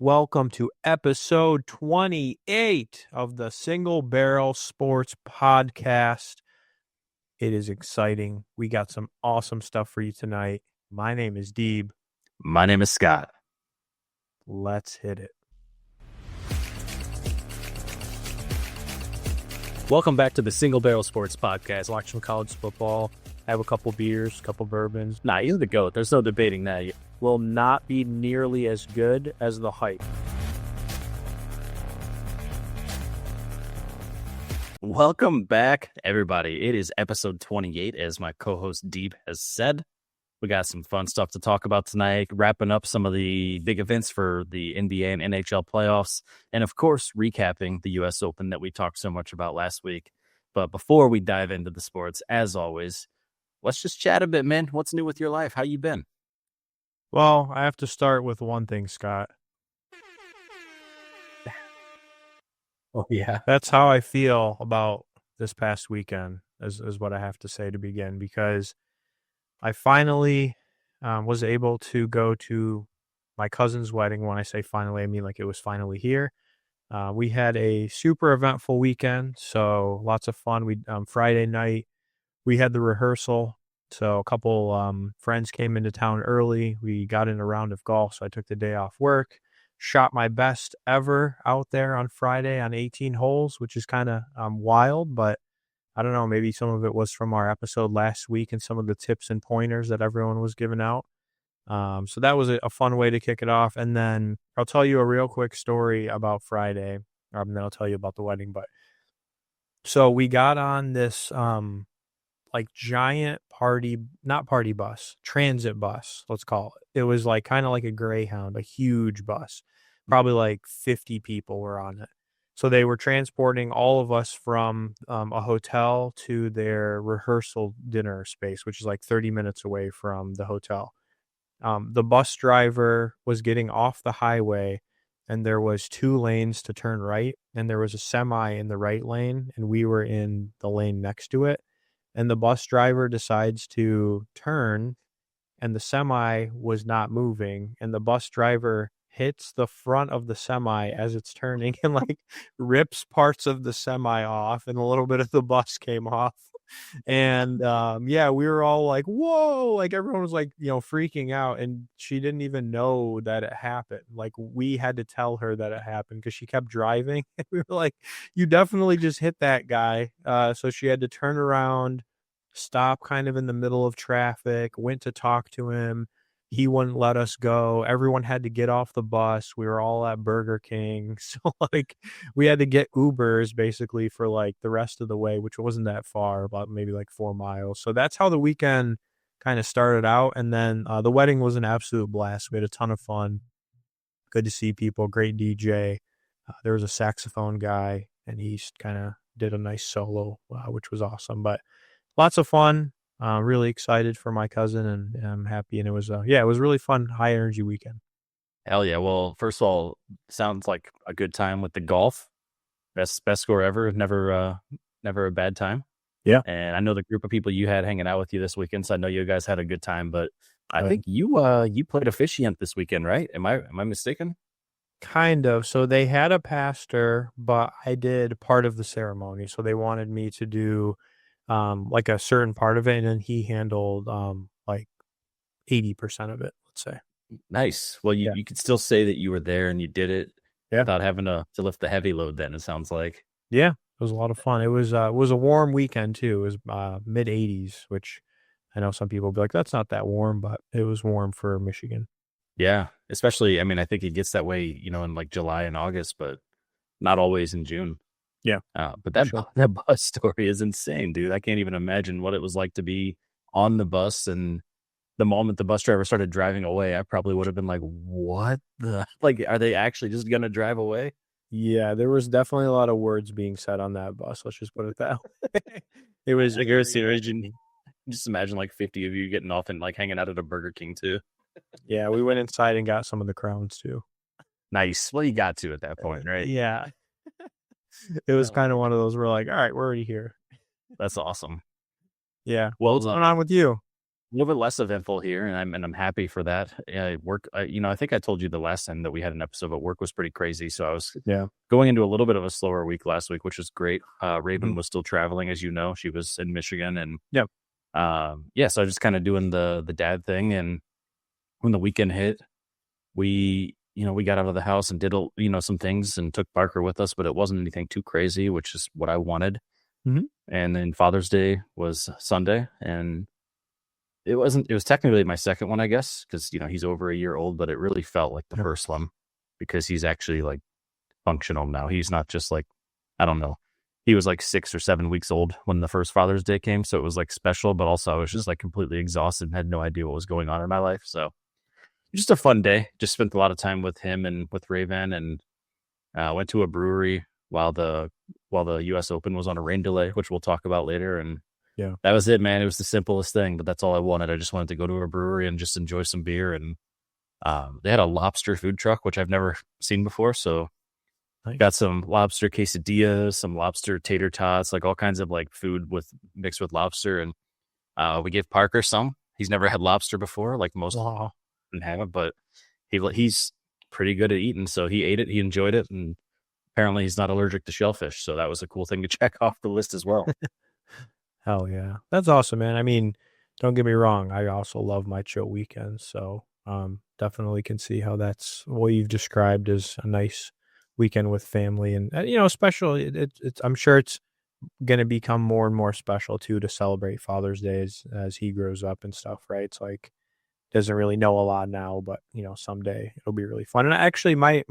Welcome to episode 28 of the Single Barrel Sports Podcast. It is exciting. We got some awesome stuff for you tonight. My name is Deeb. My name is Scott. Let's hit it. Welcome back to the Single Barrel Sports Podcast. Watch some college football, have a couple beers, a couple bourbons. Nah, you're the GOAT. There's no debating that. Will not be nearly as good as the hype. Welcome back, everybody. It is episode 28, as my co-host Deeb has said. We got some fun stuff to talk about tonight, wrapping up some of the big events for the NBA and NHL playoffs, and of course, recapping the U.S. Open that we talked so much about last week. But before we dive into the sports, as always, let's just chat a bit, man. What's new with your life? How you been? Well, I have to start with one thing, Scott. Oh, yeah. That's how I feel about this past weekend, is what I have to say to begin, because I finally was able to go to my cousin's wedding. When I say finally, I mean like it was finally here. We had a super eventful weekend, so lots of fun. We Friday night, we had the rehearsal. So a couple friends came into town early. We got in a round of golf, so I took the day off work. Shot my best ever out there on Friday on 18 holes, which is kind of wild, but I don't know, maybe some of it was from our episode last week and some of the tips and pointers that everyone was giving out. So that was a fun way to kick it off. And then I'll tell you a real quick story about Friday. Then I'll tell you about the wedding. But so we got on this like giant transit bus, let's call it. It was like kind of like a Greyhound, a huge bus. Probably like 50 people were on it. So they were transporting all of us from a hotel to their rehearsal dinner space, which is like 30 minutes away from the hotel. The bus driver was getting off the highway, and there was 2 lanes to turn right, and there was a semi in the right lane, and we were in the lane next to it. And the bus driver decides to turn, and the semi was not moving, and the bus driver hits the front of the semi as it's turning and like rips parts of the semi off, and a little bit of the bus came off. And we were all like, whoa, like everyone was like, freaking out, and she didn't even know that it happened. Like we had to tell her that it happened because she kept driving, and we were like, you definitely just hit that guy. So she had to turn around, stop kind of in the middle of traffic, went to talk to him. He wouldn't let us go. Everyone had to get off the bus. We were all at Burger King. So like we had to get Ubers basically for like the rest of the way, which wasn't that far, about maybe like 4 miles. So that's how the weekend kind of started out. And then the wedding was an absolute blast. We had a ton of fun. Good to see people. Great DJ. There was a saxophone guy, and he kind of did a nice solo, which was awesome. But lots of fun. Really excited for my cousin, and I'm happy. And it was, it was really fun, high energy weekend. Hell yeah. Well, first of all, sounds like a good time with the golf. Best score ever. Never a bad time. Yeah. And I know the group of people you had hanging out with you this weekend, so I know you guys had a good time. But I think you played officiant this weekend, right? Am I mistaken? Kind of. So they had a pastor, but I did part of the ceremony. So they wanted me to do like a certain part of it, and then he handled like 80% of it, let's say. Nice. Well, you could still say that you were there and you did it without having to lift the heavy load then, it sounds like. Yeah, it was a lot of fun. It was a warm weekend too. It was mid 80s, which I know some people will be like, that's not that warm, but it was warm for Michigan. Yeah, especially, I mean, I think it gets that way, in like July and August, but not always in June. Yeah. But that bus story is insane, dude. I can't even imagine what it was like to be on the bus. And the moment the bus driver started driving away, I probably would have been like, what the, like, are they actually just going to drive away? Yeah, there was definitely a lot of words being said on that bus. Let's just put it that way. It was, just imagine like 50 of you getting off and like hanging out at a Burger King too. Yeah, we went inside and got some of the crowns too. Nice. Well, you got to at that point, right? Yeah. It was kind of one of those, we're like, all right, we're already here. That's awesome. Yeah. Well, what's going on with you? little bit less eventful here, and I'm happy for that. Work, I think I told you the last time that we had an episode, but work was pretty crazy. So I was Yeah. going into a little bit of a slower week last week, which was great. Raven Mhm. was still traveling, as you know. She was in Michigan, and Yep. so I was just kind of doing the dad thing. And when the weekend hit, we got out of the house and did some things and took Parker with us, but it wasn't anything too crazy, which is what I wanted. Mhm. And then Father's Day was Sunday, and it was technically my second one, I guess, because he's over a year old, but it really felt like the Yep. first one because he's actually like functional now. He's not just like, I don't know. He was like 6 or 7 weeks old when the first Father's Day came. So it was like special, but also I was just like completely exhausted and had no idea what was going on in my life. So just a fun day. Just spent a lot of time with him and with Raven, and went to a brewery while the US Open was on a rain delay, which we'll talk about later. And Yeah. that was it, man. It was the simplest thing, but that's all I wanted. I just wanted to go to a brewery and just enjoy some beer. And they had a lobster food truck, which I've never seen before. So Nice. got some lobster quesadillas, some lobster tater tots, like all kinds of like food mixed with lobster. And we gave Parker some. He's never had lobster before, like most Wow. didn't have it, but he's pretty good at eating. So he ate it, he enjoyed it, and apparently he's not allergic to shellfish. So that was a cool thing to check off the list as well. Hell yeah. That's awesome, man. I mean, don't get me wrong. I also love my chill weekends. So definitely can see how that's what you've described as a nice weekend with family. And, special. I'm sure it's going to become more and more special too to celebrate Father's Day as he grows up and stuff, right? It's like, doesn't really know a lot now, but someday it'll be really fun. And actually, my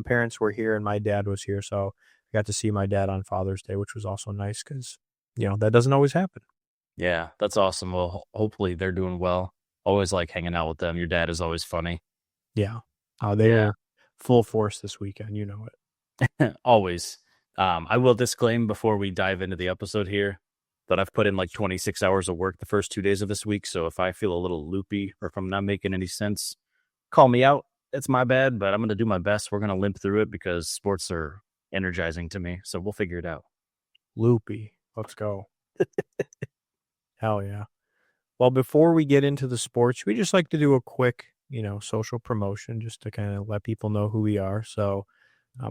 parents were here and my dad was here, so I got to see my dad on Father's Day, which was also nice because that doesn't always happen. Yeah, that's awesome. Well, hopefully they're doing well. Always like hanging out with them. Your dad is always funny. Yeah, they Yeah, were full force this weekend. You know it. always. I will disclaim before we dive into the episode here that I've put in like 26 hours of work the first 2 days of this week. So if I feel a little loopy or if I'm not making any sense, call me out. It's my bad, but I'm going to do my best. We're going to limp through it because sports are energizing to me. So we'll figure it out. Loopy, let's go. Hell yeah. Well, before we get into the sports, we just like to do a quick, social promotion just to kind of let people know who we are. So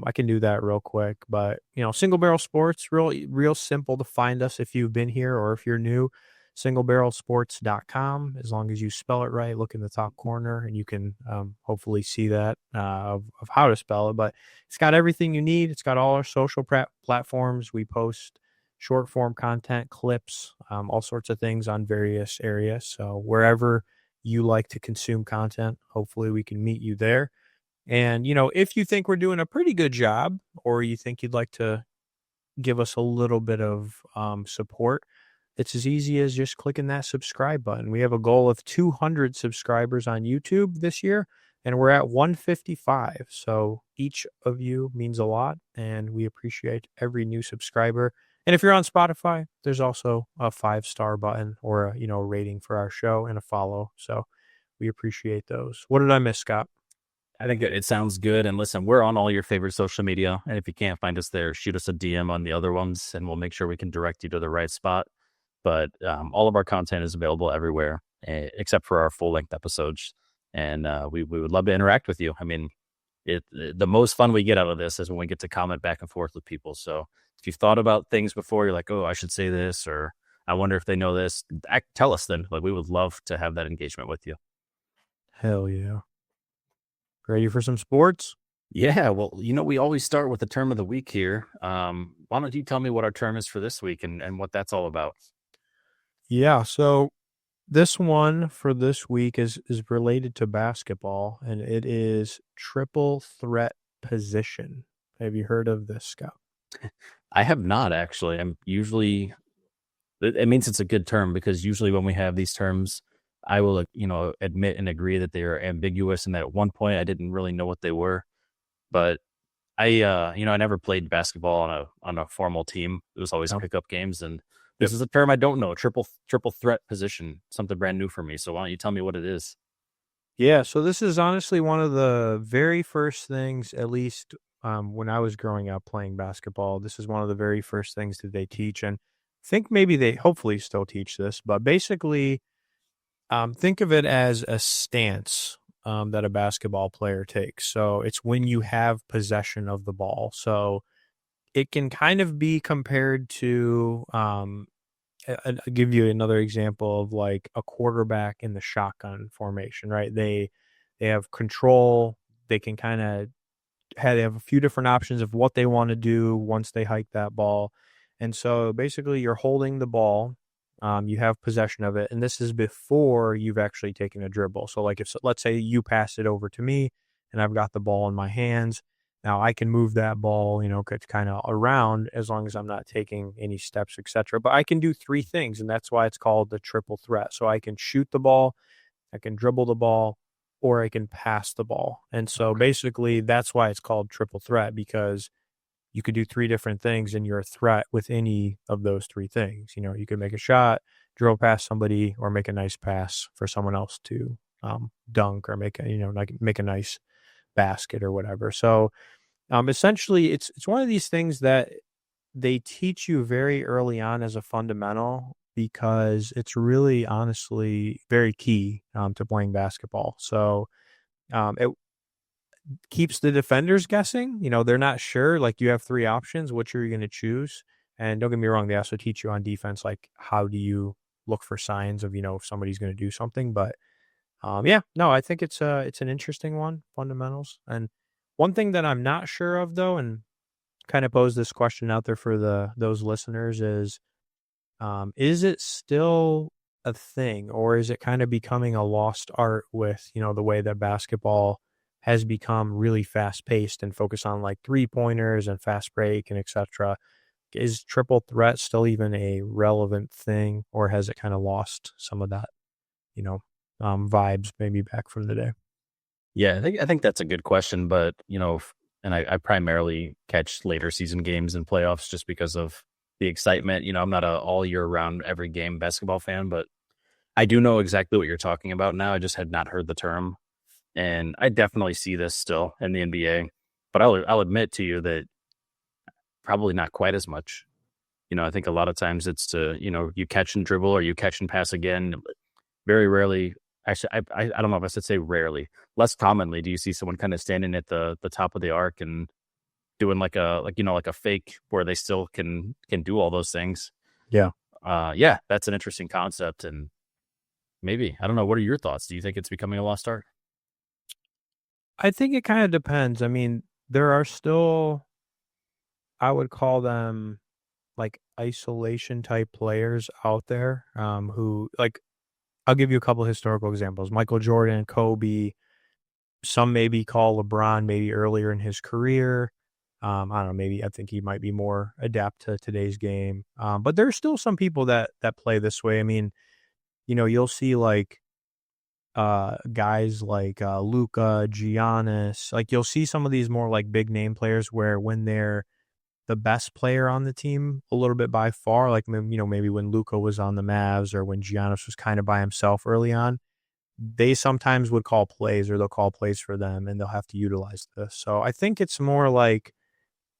I can do that real quick. But, Single Barrel Sports, real simple to find us if you've been here or if you're new. Singlebarrelsports.com. As long as you spell it right, look in the top corner and you can hopefully see that of how to spell it. But it's got everything you need. It's got all our social platforms. We post short form content, clips, all sorts of things on various areas. So wherever you like to consume content, hopefully we can meet you there. And, if you think we're doing a pretty good job or you think you'd like to give us a little bit of support, it's as easy as just clicking that subscribe button. We have a goal of 200 subscribers on YouTube this year, and we're at 155. So each of you means a lot, and we appreciate every new subscriber. And if you're on Spotify, there's also a 5-star button or a rating for our show and a follow. So we appreciate those. What did I miss, Scott? I think it sounds good. And listen, we're on all your favorite social media. And if you can't find us there, shoot us a DM on the other ones and we'll make sure we can direct you to the right spot. But all of our content is available everywhere except for our full length episodes. And we would love to interact with you. I mean, the most fun we get out of this is when we get to comment back and forth with people. So if you've thought about things before, you're like, oh, I should say this, or I wonder if they know this, tell us then. Like, we would love to have that engagement with you. Hell yeah. Ready for some sports? Yeah, well, we always start with the term of the week here. Why don't you tell me what our term is for this week and what that's all about? Yeah, so this one for this week is related to basketball, and it is triple threat position. Have you heard of this, Scott? I have not actually. It means it's a good term because usually when we have these terms, I will, admit and agree that they are ambiguous and that at one point I didn't really know what they were. But I never played basketball on a formal team. It was always No. pickup games, and Yep. this is a term I don't know. Triple threat position, something brand new for me. So why don't you tell me what it is? Yeah, so this is honestly one of the very first things, at least when I was growing up playing basketball, this is one of the very first things that they teach. And I think maybe they hopefully still teach this, but basically Think of it as a stance that a basketball player takes. So it's when you have possession of the ball. So it can kind of be compared to, I'll give you another example of like a quarterback in the shotgun formation, right? They have control. They can kind of they have a few different options of what they want to do once they hike that ball. And so basically you're holding the ball, you have possession of it, and this is before you've actually taken a dribble. So like if let's say you pass it over to me and I've got the ball in my hands, now I can move that ball, kind of around as long as I'm not taking any steps, etc. But I can do three things, and that's why it's called the triple threat. So I can shoot the ball, I can dribble the ball, or I can pass the ball. And so basically that's why it's called triple threat, because you could do three different things and you're a threat with any of those three things. You could make a shot, dribble past somebody, or make a nice pass for someone else to dunk, or make make a nice basket or whatever. So essentially it's one of these things that they teach you very early on as a fundamental, because it's really honestly very key to playing basketball. So it keeps the defenders guessing. They're not sure. Like, you have three options. Which are you going to choose? And don't get me wrong, they also teach you on defense, like how do you look for signs of, if somebody's going to do something. But yeah, no, I think it's an interesting one, fundamentals. And one thing that I'm not sure of though, and kind of pose this question out there for those listeners, is it still a thing, or is it kind of becoming a lost art with, the way that basketball has become really fast paced and focus on like 3-pointers and fast break and etc. Is triple threat still even a relevant thing, or has it kind of lost some of that, vibes maybe back from the day? Yeah, I think that's a good question, but and I primarily catch later season games and playoffs just because of the excitement. I'm not a all year round every game basketball fan, but I do know exactly what you're talking about now. I just had not heard the term, and I definitely see this still in the NBA. But I'll admit to you that probably not quite as much. I think a lot of times it's you catch and dribble or you catch and pass again. Very rarely, actually, I don't know if I should say rarely. Less commonly, do you see someone kind of standing at the top of the arc and doing like a fake where they still can do all those things. Yeah. Yeah, that's an interesting concept, and maybe, I don't know, what are your thoughts? Do you think it's becoming a lost art? I think it kind of depends. I mean, there are still, I would call them like isolation type players out there, who, like, I'll give you a couple historical examples. Michael Jordan, Kobe, some maybe call LeBron maybe earlier in his career. I don't know, maybe I think he might be more adept to today's game. But there's still some people that play this way. I mean, you'll see like guys like Luka, Giannis, like you'll see some of these more like big name players where when they're the best player on the team a little bit by far, like, maybe when Luka was on the Mavs or when Giannis was kind of by himself early on, they sometimes would call plays, or they'll call plays for them and they'll have to utilize this. So I think it's more like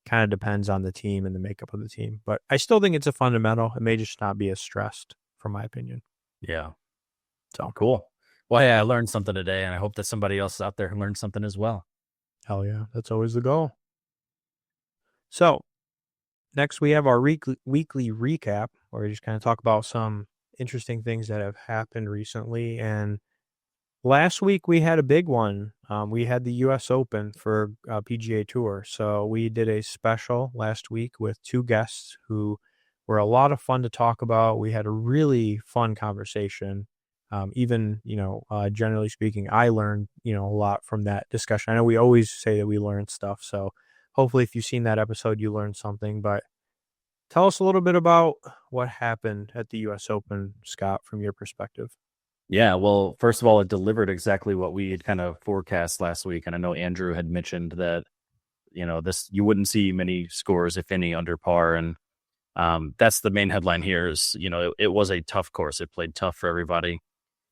kind of depends on the team and the makeup of the team. But I still think it's a fundamental. It may just not be as stressed, from my opinion. Yeah. So cool. Well, yeah, I learned something today, and I hope that somebody else out there learned something as well. Hell yeah. That's always the goal. So next we have our weekly recap, where we just kind of talk about some interesting things that have happened recently. And last week we had a big one. We had the U.S. Open for PGA Tour. So we did a special last week with two guests who were a lot of fun to talk about. We had a really fun conversation. Even, generally speaking, I learned, a lot from that discussion. I know we always say that we learn stuff. So hopefully if you've seen that episode, you learned something. But tell us a little bit about what happened at the U.S. Open, Scott, from your perspective. Yeah, well, first of all, it delivered exactly what we had kind of forecast last week. And I know Andrew had mentioned that, you wouldn't see many scores, if any, under par. And that's the main headline here is, it was a tough course. It played tough for everybody.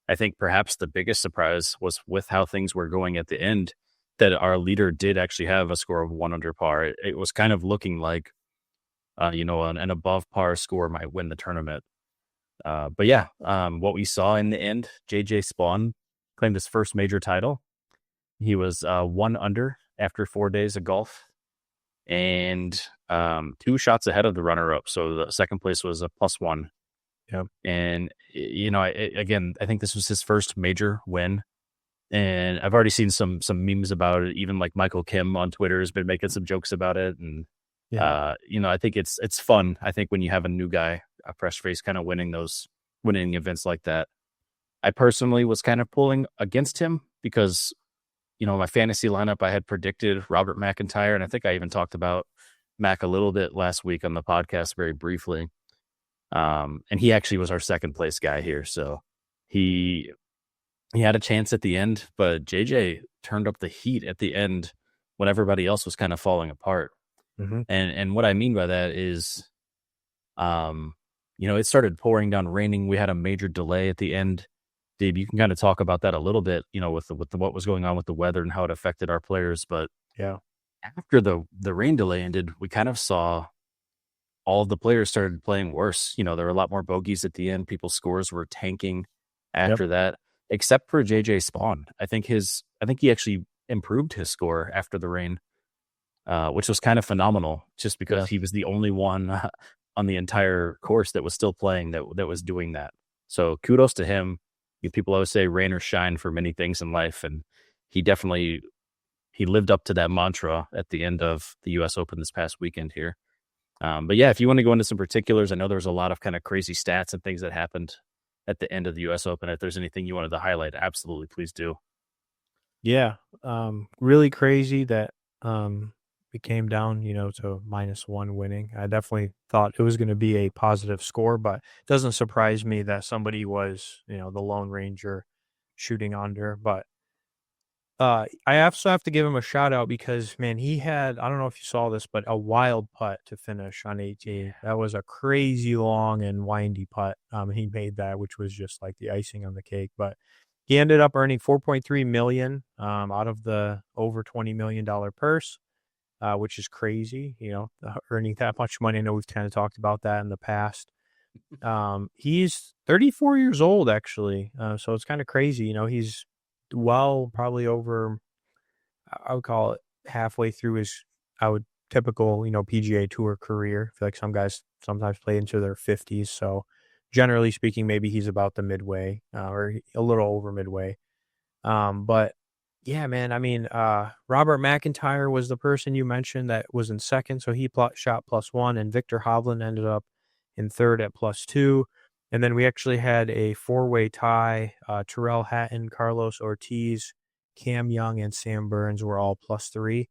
I think perhaps the biggest surprise was with how things were going at the end, that our leader did actually have a score of 1 under par. It was kind of looking like, an above par score might win the tournament. But yeah, what we saw in the end, JJ Spaun claimed his first major title. He was 1 under after 4 days of golf and 2 shots ahead of the runner-up. So the second place was a +1. Yep. And, again, I think this was his first major win. And I've already seen some memes about it. Even like Michael Kim on Twitter has been making some jokes about it. And, I think it's fun. I think when you have a new guy, a fresh face kind of winning events like that. I personally was kind of pulling against him because, my fantasy lineup, I had predicted Robert McIntyre. And I think I even talked about Mac a little bit last week on the podcast very briefly. And he actually was our second place guy here. So he had a chance at the end, but JJ turned up the heat at the end when everybody else was kind of falling apart. Mm-hmm. And what I mean by that is, it started pouring down raining. We had a major delay at the end. Dave, you can kind of talk about that a little bit, with what was going on with the weather and how it affected our players. But yeah, after the rain delay ended, we kind of saw all of the players started playing worse. There were a lot more bogeys at the end. People's scores were tanking after that, except for JJ Spaun. I think he actually improved his score after the rain, which was kind of phenomenal just because he was the only one on the entire course that was still playing that was doing that. So kudos to him. People always say rain or shine for many things in life. And he lived up to that mantra at the end of the US Open this past weekend here. But yeah, if you want to go into some particulars, I know there was a lot of kind of crazy stats and things that happened at the end of the US Open. If there's anything you wanted to highlight, absolutely, please do. Yeah. Really crazy that it came down, to -1 winning. I definitely thought it was going to be a positive score, but it doesn't surprise me that somebody was, the Lone Ranger shooting under. But I also have to give him a shout out because, man, he had, I don't know if you saw this, but a wild putt to finish on 18. That was a crazy long and windy putt. He made that, which was just like the icing on the cake. But he ended up earning $4.3 million out of the over $20 million purse, which is crazy, earning that much money. I know we've kind of talked about that in the past. He's 34 years old, actually. So it's kind of crazy. He's probably over, I would call it halfway through his, typical, PGA Tour career. I feel like some guys sometimes play into their 50s. So generally speaking, maybe he's about the midway or a little over midway. But yeah, man, I mean, Robert McIntyre was the person you mentioned that was in second. So he shot +1, and Victor Hovland ended up in third at +2. And then we actually had a 4-way tie. Terrell Hatton, Carlos Ortiz, Cam Young, and Sam Burns were all +3.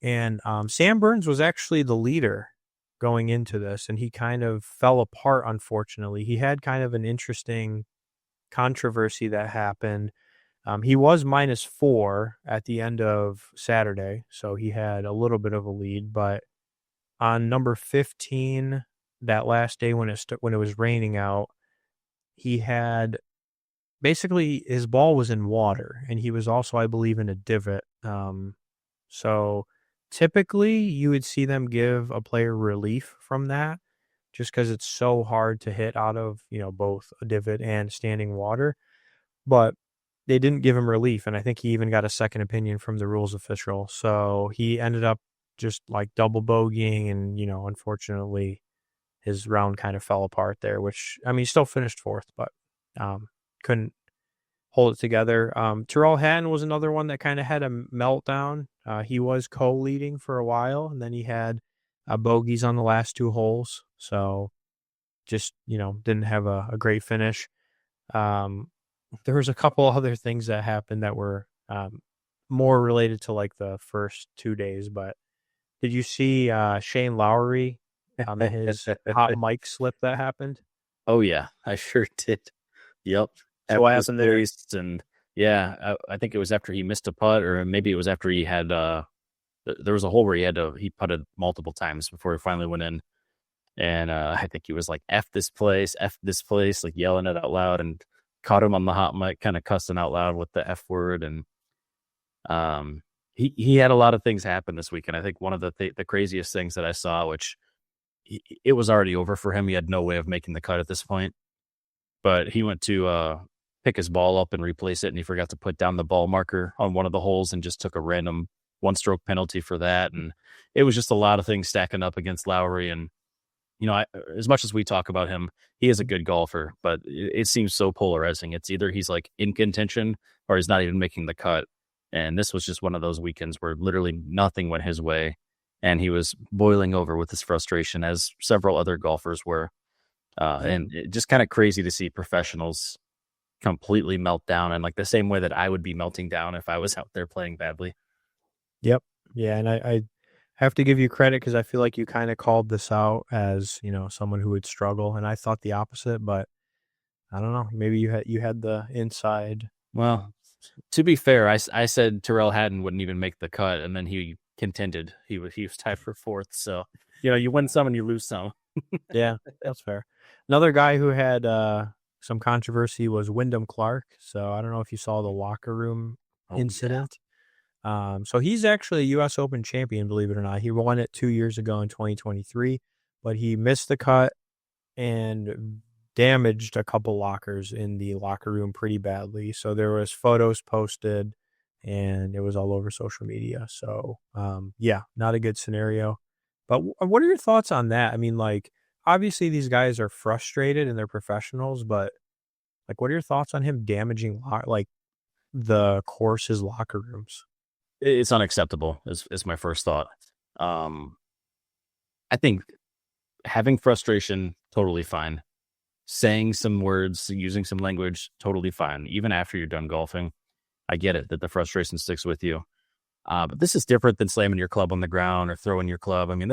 And Sam Burns was actually the leader going into this, and he kind of fell apart, unfortunately. He had kind of an interesting controversy that happened. He was -4 at the end of Saturday, so he had a little bit of a lead. But on number 15, that last day when it was raining out, he had basically his ball was in water, and he was also, I believe, in a divot. So typically you would see them give a player relief from that just because it's so hard to hit out of, both a divot and standing water. But they didn't give him relief, and I think he even got a second opinion from the rules official. So he ended up just like double bogeying, and, unfortunately his round kind of fell apart there, which, I mean, he still finished fourth, but couldn't hold it together. Terrell Hatton was another one that kind of had a meltdown. He was co-leading for a while, and then he had bogeys on the last 2 holes. So just, didn't have a great finish. There was a couple other things that happened that were more related to like the first 2 days, but did you see Shane Lowry on his hot mic slip that happened? Oh yeah, I sure did. Yep. So what happened there? And yeah, I think it was after he missed a putt, or maybe it was after he had there was a hole where he putted multiple times before he finally went in. And I think he was like, F this place, like yelling it out loud, and caught him on the hot mic, kind of cussing out loud with the F word. And he had a lot of things happen this weekend. I think one of the craziest things that I saw, which it was already over for him. He had no way of making the cut at this point. but he went to pick his ball up and replace it, and he forgot to put down the ball marker on one of the holes and just took a random one-stroke penalty for that. And it was just a lot of things stacking up against Lowry. And as much as we talk about him, he is a good golfer, but it seems so polarizing. It's either he's like in contention or he's not even making the cut. And this was just one of those weekends where literally nothing went his way. And he was boiling over with his frustration, as several other golfers were. And it just kind of crazy to see professionals completely melt down, and like the same way that I would be melting down if I was out there playing badly. Yep. Yeah, and I have to give you credit because I feel like you kind of called this out as, someone who would struggle, and I thought the opposite, but I don't know. Maybe you had the inside. Well, to be fair, I said Terrell Hatton wouldn't even make the cut, and then he contended. He was tied for fourth. So, you win some and you lose some. Yeah, that's fair. Another guy who had some controversy was Wyndham Clark. So I don't know if you saw the locker room incident. Yeah. So he's actually a U.S. Open champion, believe it or not. He won it 2 years ago in 2023, but he missed the cut and damaged a couple lockers in the locker room pretty badly. So there was photos posted, and it was all over social media. So, yeah, not a good scenario. But what are your thoughts on that? I mean, like, obviously these guys are frustrated and they're professionals, but like, what are your thoughts on him damaging the course's locker rooms? It's unacceptable is my first thought. I think having frustration, totally fine. Saying some words, using some language, totally fine. Even after you're done golfing, I get it that the frustration sticks with you. But this is different than slamming your club on the ground or throwing your club. I mean,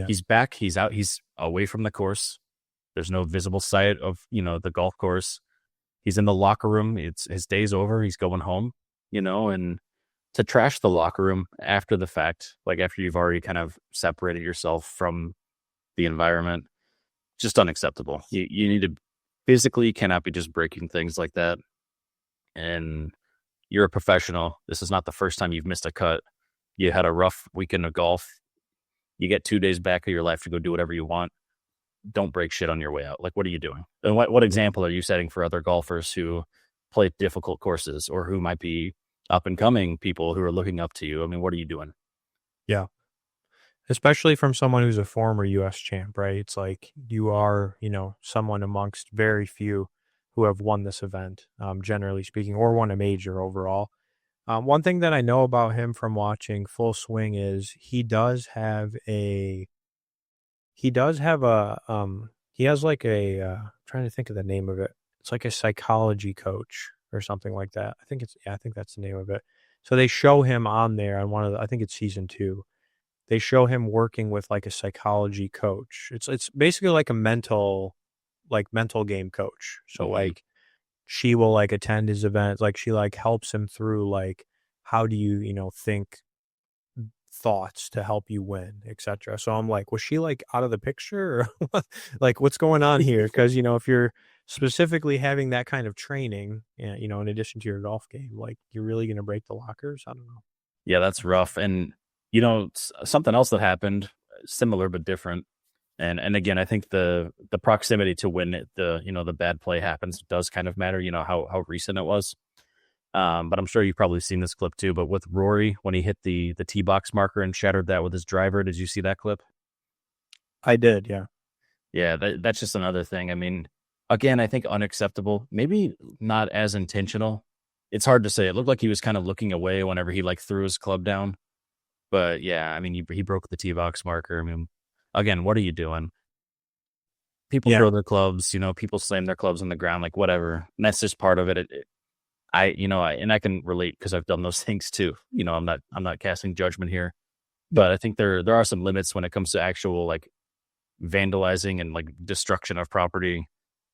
he's back, he's out, he's away from the course. There's no visible sight of, the golf course. He's in the locker room. It's his day's over. He's going home, and to trash the locker room after the fact, like after you've already kind of separated yourself from the environment, just unacceptable. You need to physically cannot be just breaking things like that. And you're a professional. This is not the first time you've missed a cut. You had a rough weekend of golf. You get 2 days back of your life to go do whatever you want. Don't break shit on your way out. Like, what are you doing? And what example are you setting for other golfers who play difficult courses or who might be up and coming people who are looking up to you? I mean, what are you doing? Yeah. Especially from someone who's a former U.S. champ, right? It's like you are, someone amongst very few who have won this event, generally speaking, or won a major overall. One thing that I know about him from watching Full Swing is he has like a trying to think of the name of it. It's like a psychology coach or something like that. I think that's the name of it. So they show him on there on I think it's season 2. They show him working with like a psychology coach. It's basically like a mental game coach. So like she will like attend his events, like she like helps him through like how do you think thoughts to help you win, etc. So I'm like, was she like out of the picture or like what's going on here? Because if you're specifically having that kind of training, in addition to your golf game, like you're really going to break the lockers. I don't know. Yeah, that's rough. And something else that happened, similar but different. And again, I think the proximity to when the bad play happens does kind of matter. How recent it was. But I'm sure you've probably seen this clip too. But with Rory, when he hit the tee box marker and shattered that with his driver, did you see that clip? I did, yeah. Yeah, that's just another thing. I mean, again, I think unacceptable. Maybe not as intentional. It's hard to say. It looked like he was kind of looking away whenever he like threw his club down. But yeah, I mean, he broke the tee box marker. I mean, again, what are you doing? People throw their clubs, people slam their clubs on the ground, like whatever. And that's just part of it. I can relate because I've done those things too. I'm not casting judgment here, but I think there are some limits when it comes to actual like vandalizing and like destruction of property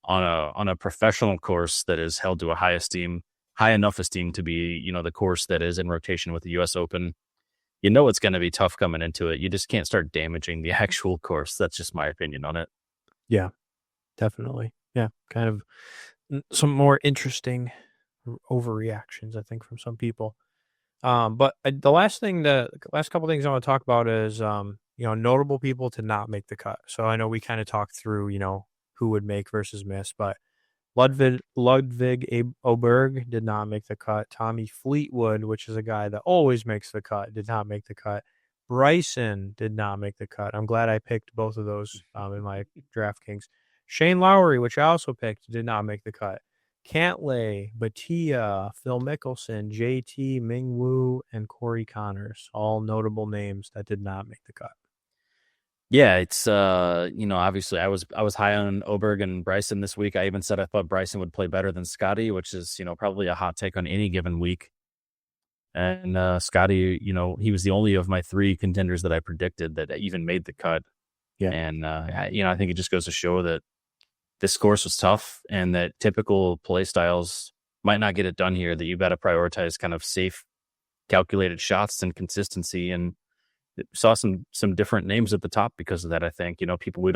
on a professional course that is held to a high enough esteem to be, the course that is in rotation with the U.S. Open. It's going to be tough coming into it. You just can't start damaging the actual course. That's just my opinion on it. Yeah, definitely. Yeah, kind of some more interesting overreactions, I think, from some people. But the last couple things I want to talk about is, notable people to not make the cut. So I know we kind of talked through, who would make versus miss, but Ludwig Oberg did not make the cut. Tommy Fleetwood, which is a guy that always makes the cut, did not make the cut. Bryson did not make the cut. I'm glad I picked both of those in my DraftKings. Shane Lowry, which I also picked, did not make the cut. Cantlay, Batia, Phil Mickelson, JT, Ming Wu, and Corey Connors, all notable names that did not make the cut. Yeah, it's obviously I was high on Oberg and Bryson this week. I even said I thought Bryson would play better than Scotty, which is, probably a hot take on any given week. And Scotty, he was the only of my three contenders that I predicted that even made the cut. Yeah. And I think it just goes to show that this course was tough and that typical play styles might not get it done here, that you've got to prioritize kind of safe, calculated shots and consistency. And saw some different names at the top because of that. I think, people we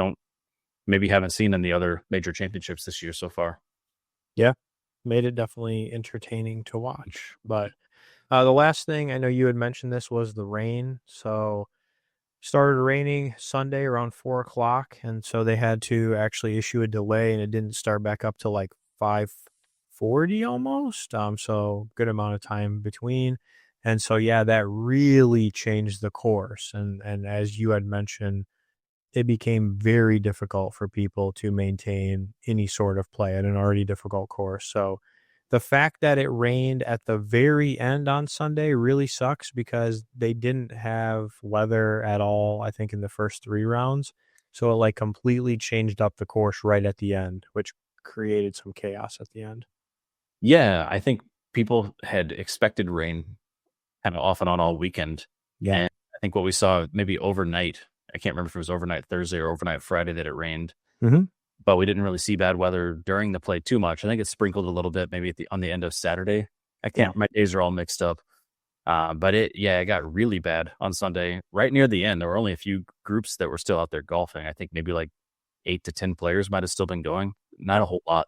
haven't seen in the other major championships this year so far. Yeah, made it definitely entertaining to watch. But the last thing, I know you had mentioned this, was the rain. So started raining Sunday around 4:00, and so they had to actually issue a delay, and it didn't start back up till like 5:40 almost. So good amount of time between. And so, yeah, that really changed the course. And as you had mentioned, it became very difficult for people to maintain any sort of play at an already difficult course. So the fact that it rained at the very end on Sunday really sucks because they didn't have weather at all, I think, in the first 3 rounds. So it like completely changed up the course right at the end, which created some chaos at the end. Yeah, I think people had expected rain kind of off and on all weekend. Yeah. And I think what we saw maybe overnight, I can't remember if it was overnight Thursday or overnight Friday that it rained, but we didn't really see bad weather during the play too much. I think it sprinkled a little bit maybe on the end of Saturday. My days are all mixed up. But it got really bad on Sunday. Right near the end, there were only a few groups that were still out there golfing. I think maybe like 8 to 10 players might have still been going. Not a whole lot.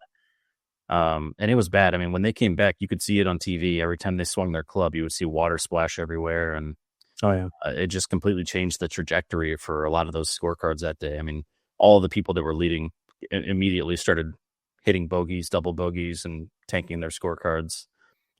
And it was bad. I mean, when they came back, you could see it on TV. Every time they swung their club, you would see water splash everywhere. And it just completely changed the trajectory for a lot of those scorecards that day. I mean, all the people that were leading immediately started hitting bogeys, double bogeys, and tanking their scorecards,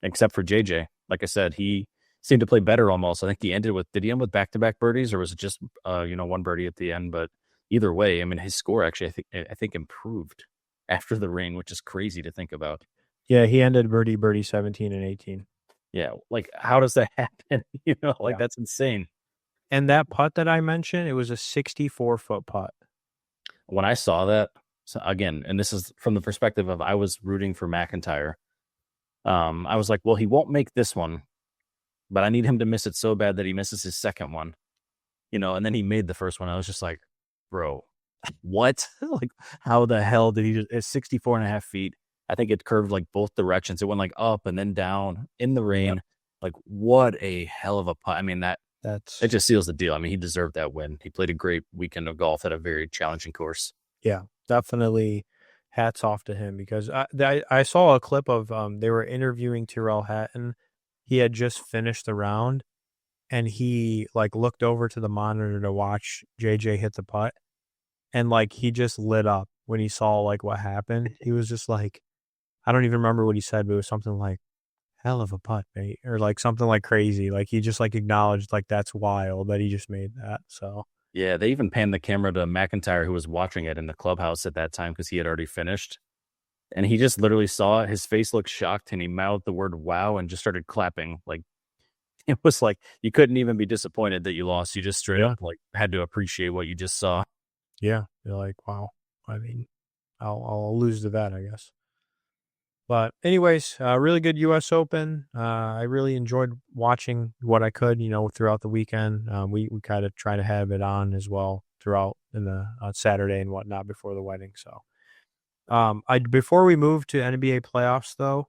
except for JJ. Like I said, he seemed to play better almost. I think did he end with back-to-back birdies, or was it just, one birdie at the end? But either way, I mean, his score actually, I think improved after the rain, which is crazy to think about. Yeah, he ended birdie 17 and 18. Yeah, like how does that happen? That's insane. And that putt that I mentioned, it was a 64-foot putt. When I saw that, so again, and this is from the perspective of I was rooting for McIntyre. I was like, well, he won't make this one, but I need him to miss it so bad that he misses his second one. And then he made the first one. I was just like, bro, what? Like, how the hell did he just, it's 64 and a half feet. I think it curved like both directions. It went like up and then down in the rain. Yep. Like, what a hell of a putt. I mean, it just seals the deal. I mean, he deserved that win. He played a great weekend of golf at a very challenging course. Yeah, definitely hats off to him because I saw a clip of they were interviewing Tyrrell Hatton. He had just finished the round and he like looked over to the monitor to watch JJ hit the putt. And like he just lit up when he saw like what happened. He was just like, I don't even remember what he said, but it was something like, hell of a putt, mate, or like something like crazy. Like he just like acknowledged like that's wild that he just made that. So yeah, they even panned the camera to McIntyre, who was watching it in the clubhouse at that time because he had already finished. And he just literally saw it. His face looked shocked and he mouthed the word wow and just started clapping. Like it was like you couldn't even be disappointed that you lost. You just straight up like had to appreciate what you just saw. Yeah, you're like, wow. I mean, I'll lose to that, I guess. But anyways, really good U.S. Open. I really enjoyed watching what I could, throughout the weekend. We kind of try to have it on as well throughout on Saturday and whatnot before the wedding. So, before we move to NBA playoffs, though,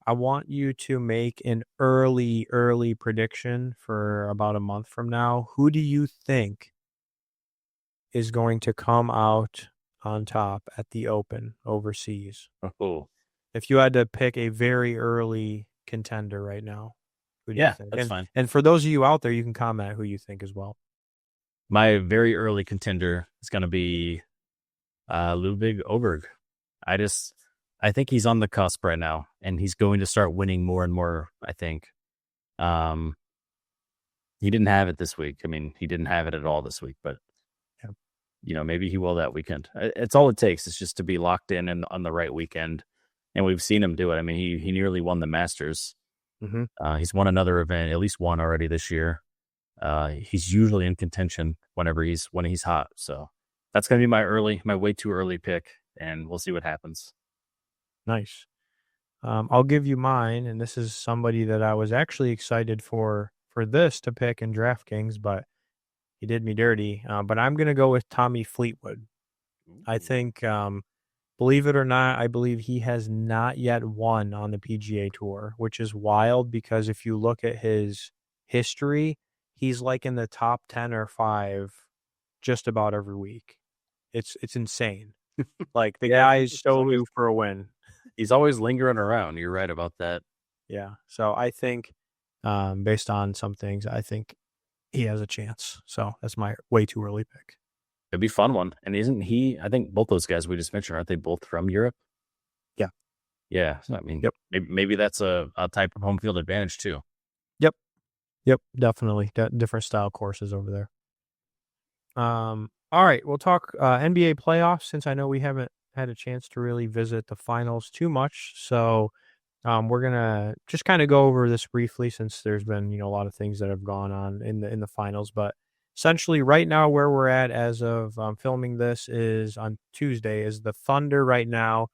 I want you to make an early prediction for about a month from now. Who do you think is going to come out on top at the Open overseas? Oh, if you had to pick a very early contender right now, who do you think? That's fine. And for those of you out there, you can comment who you think as well. My very early contender is going to be Ludwig Oberg. I think he's on the cusp right now, and he's going to start winning more and more, I think. Um, he didn't have it this week. I mean, he didn't have it at all this week, but maybe he will that weekend. It's all it takes. It's just to be locked in and on the right weekend. And we've seen him do it. I mean, he nearly won the Masters. Mm-hmm. He's won another event, at least one already this year. He's usually in contention when he's hot. So that's going to be my way too early pick, and we'll see what happens. Nice. I'll give you mine, and this is somebody that I was actually excited for this to pick in DraftKings, but he did me dirty. But I'm going to go with Tommy Fleetwood. I think, believe it or not, I believe he has not yet won on the PGA Tour, which is wild because if you look at his history, he's like in the top 10 or 5 just about every week. It's insane. Like the guy is so due for a win. He's always lingering around. You're right about that. Yeah. So I think, based on some things, I think he has a chance. So that's my way too early pick. It'd be a fun one. And isn't he, I think both those guys we just mentioned, aren't they both from Europe? Yeah. Yeah. So, I mean, yep. maybe that's a type of home field advantage too. Yep. Definitely. Different style courses over there. All right. We'll talk NBA playoffs since I know we haven't had a chance to really visit the finals too much. So we're going to just kind of go over this briefly since there's been, a lot of things that have gone on in the finals. But essentially right now where we're at as of filming this is on Tuesday is the Thunder right now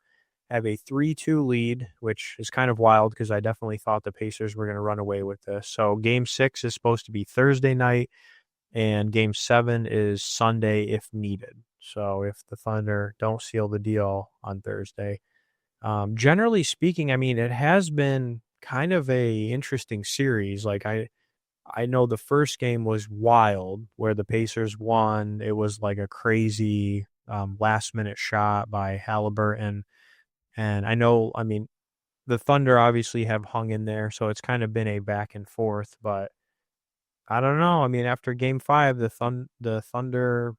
have a 3-2 lead, which is kind of wild because I definitely thought the Pacers were going to run away with this. So game 6 is supposed to be Thursday night and game 7 is Sunday if needed. So if the Thunder don't seal the deal on Thursday, generally speaking, I mean, it has been kind of a interesting series. Like I know the first game was wild where the Pacers won. It was like a crazy last minute shot by Halliburton. And I know, I mean, the Thunder obviously have hung in there, so it's kind of been a back and forth, but I don't know. I mean, after game 5, the Thunder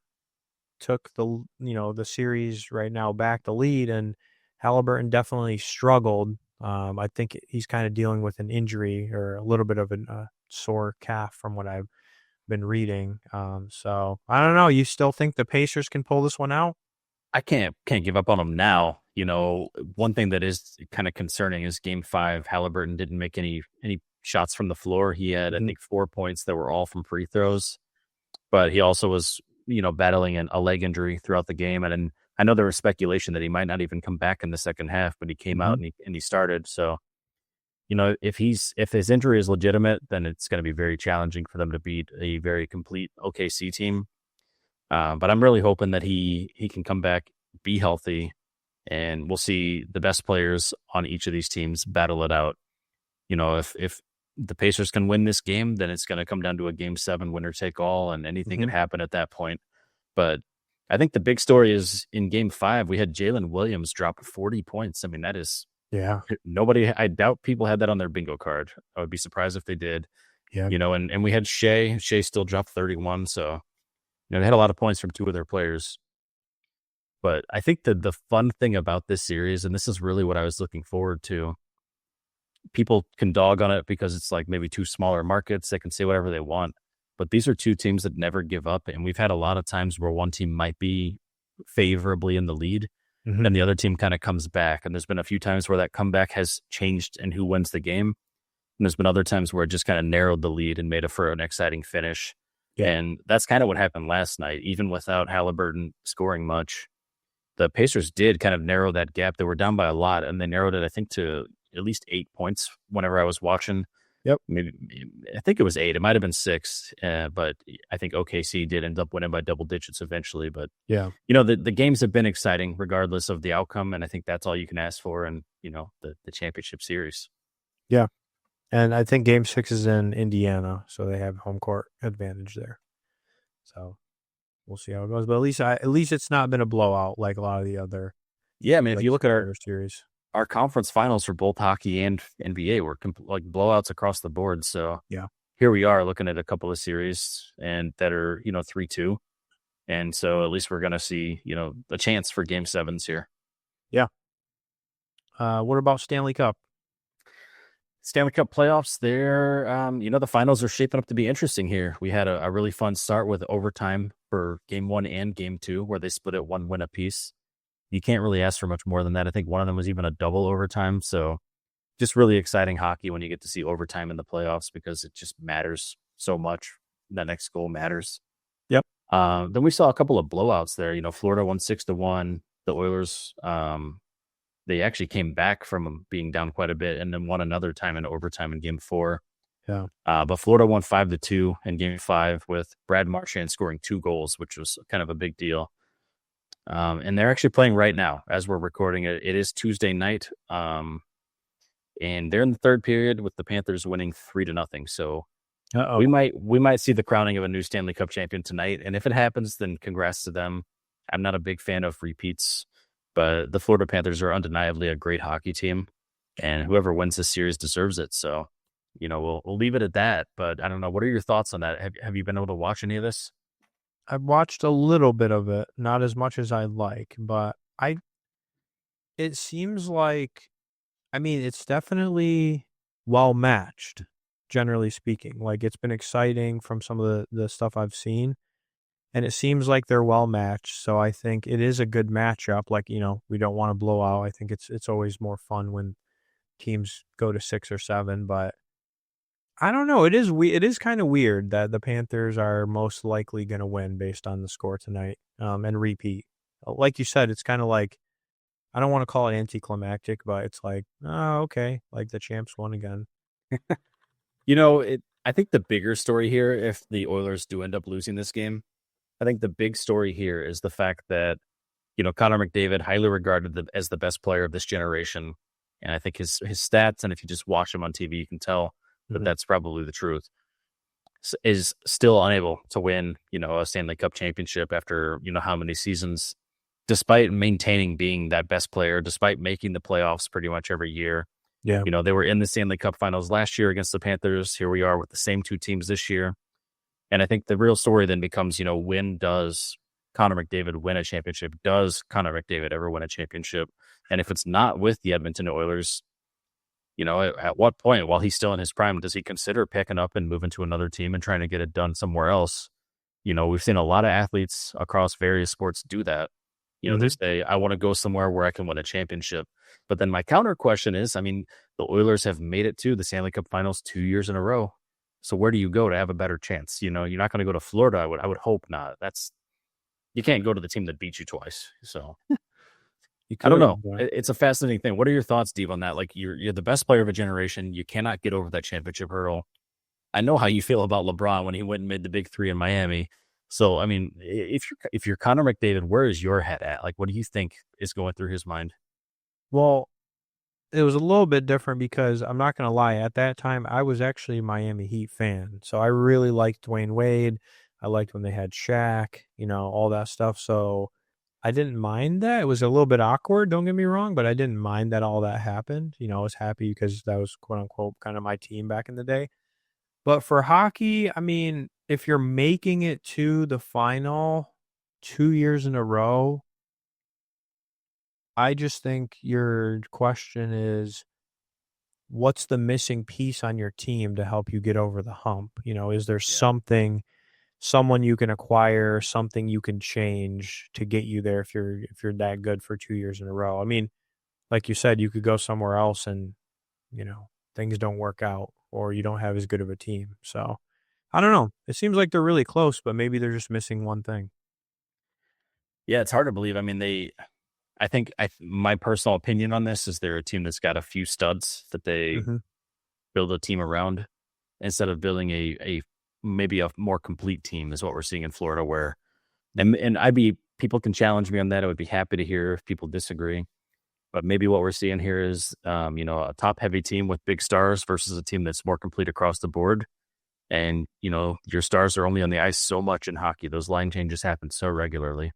took the series right now back the lead, and Halliburton definitely struggled. I think he's kind of dealing with an injury or a little bit of a sore calf from what I've been reading. So I don't know. You still think the Pacers can pull this one out? I can't give up on them now. One thing that is kind of concerning is game 5, Halliburton didn't make any shots from the floor. He had, I think, 4 points that were all from free throws, but he also was, battling a leg injury throughout the game. And I know there was speculation that he might not even come back in the second half, but he came out and he started. So, if his injury is legitimate, then it's going to be very challenging for them to beat a very complete OKC team. But I'm really hoping that he can come back, be healthy, and we'll see the best players on each of these teams battle it out. If the Pacers can win this game, then it's going to come down to a game 7 winner take all, and anything can happen at that point. But I think the big story is in game 5, we had Jalen Williams drop 40 points. I mean, that is nobody. I doubt people had that on their bingo card. I would be surprised if they did. Yeah, and we had Shea. Shea still dropped 31, so. They had a lot of points from 2 of their players. But I think that the fun thing about this series, and this is really what I was looking forward to, people can dog on it because it's like maybe 2 smaller markets. They can say whatever they want. But these are 2 teams that never give up. And we've had a lot of times where one team might be favorably in the lead and the other team kind of comes back. And there's been a few times where that comeback has changed and who wins the game. And there's been other times where it just kind of narrowed the lead and made it for an exciting finish. Yeah. And that's kind of what happened last night. Even without Halliburton scoring much, the Pacers did kind of narrow that gap. They were down by a lot, and they narrowed it, I think, to at least 8 points whenever I was watching. Yep. Maybe I think it was 8. It might have been 6, but I think OKC did end up winning by double digits eventually. But, the games have been exciting regardless of the outcome, and I think that's all you can ask for in, the championship series. Yeah. And I think game 6 is in Indiana, so they have home court advantage there. So we'll see how it goes. But at least it's not been a blowout like a lot of the other. Yeah, I mean, if you look at our series, our conference finals for both hockey and NBA were like blowouts across the board. So here we are looking at a couple of series and that are 3-2, and so at least we're going to see a chance for game 7s here. Yeah. What about Stanley Cup? Stanley Cup playoffs, the finals are shaping up to be interesting here. We had a really fun start with overtime for game 1 and game 2, where they split it 1 win apiece. You can't really ask for much more than that. I think one of them was even a double overtime. So just really exciting hockey when you get to see overtime in the playoffs because it just matters so much. That next goal matters. Yep. Then we saw a couple of blowouts there. Florida won 6-1. The Oilers, they actually came back from being down quite a bit and then won another time in overtime in game 4. Yeah. But Florida won 5-2 in game 5 with Brad Marchand scoring 2 goals, which was kind of a big deal. And they're actually playing right now as we're recording it. It is Tuesday night. And they're in the third period with the Panthers winning 3-0. So we might see the crowning of a new Stanley Cup champion tonight. And if it happens, then congrats to them. I'm not a big fan of repeats, but the Florida Panthers are undeniably a great hockey team, and whoever wins this series deserves it. So, we'll leave it at that. But I don't know. What are your thoughts on that? Have you been able to watch any of this? I've watched a little bit of it, not as much as I'd like, but it seems like, it's definitely well matched, generally speaking. Like, it's been exciting from some of the stuff I've seen, and it seems like they're well matched. So I think it is a good matchup. Like, we don't want to blow out. I think it's always more fun when teams go to 6 or 7, but I don't know. It is kind of weird that the Panthers are most likely going to win based on the score tonight, and repeat. Like you said, it's kind of like, I don't want to call it anticlimactic, but it's like, oh, okay, like the champs won again. I think the bigger story here, if the Oilers do end up losing this game, I think the big story here is the fact that, Connor McDavid, highly regarded as the best player of this generation. And I think his stats, and if you just watch him on TV, you can tell that that's probably the truth, is still unable to win, a Stanley Cup championship after, how many seasons, despite maintaining being that best player, despite making the playoffs pretty much every year. Yeah. They were in the Stanley Cup Finals last year against the Panthers. Here we are with the same 2 teams this year. And I think the real story then becomes, when does Connor McDavid win a championship? Does Connor McDavid ever win a championship? And if it's not with the Edmonton Oilers, at what point, while he's still in his prime, does he consider picking up and moving to another team and trying to get it done somewhere else? We've seen a lot of athletes across various sports do that. They say, I want to go somewhere where I can win a championship. But then my counter question is, the Oilers have made it to the Stanley Cup Finals 2 years in a row. So where do you go to have a better chance? You're not going to go to Florida. I would hope not. You can't go to the team that beat you twice. So I don't know. It's a fascinating thing. What are your thoughts, Steve, on that? Like, you're the best player of a generation. You cannot get over that championship hurdle. I know how you feel about LeBron when he went and made the big 3 in Miami. So, if you're Connor McDavid, where is your head at? Like, what do you think is going through his mind? Well, it was a little bit different because I'm not going to lie. At that time, I was actually a Miami Heat fan. So I really liked Dwayne Wade. I liked when they had Shaq, all that stuff. So I didn't mind that. It was a little bit awkward, don't get me wrong, but I didn't mind that all that happened. I was happy because that was, quote unquote, kind of my team back in the day. But for hockey, if you're making it to the final 2 years in a row, I just think your question is, what's the missing piece on your team to help you get over the hump? Is there someone you can acquire, something you can change to get you there if you're that good for 2 years in a row? Like you said, you could go somewhere else and, things don't work out or you don't have as good of a team. So I don't know. It seems like they're really close, but maybe they're just missing one thing. Yeah, it's hard to believe. I think my personal opinion on this is they're a team that's got a few studs that they build a team around instead of building maybe a more complete team is what we're seeing in Florida where, and people can challenge me on that. I would be happy to hear if people disagree, but maybe what we're seeing here is, a top heavy team with big stars versus a team that's more complete across the board. And, your stars are only on the ice so much in hockey. Those line changes happen so regularly.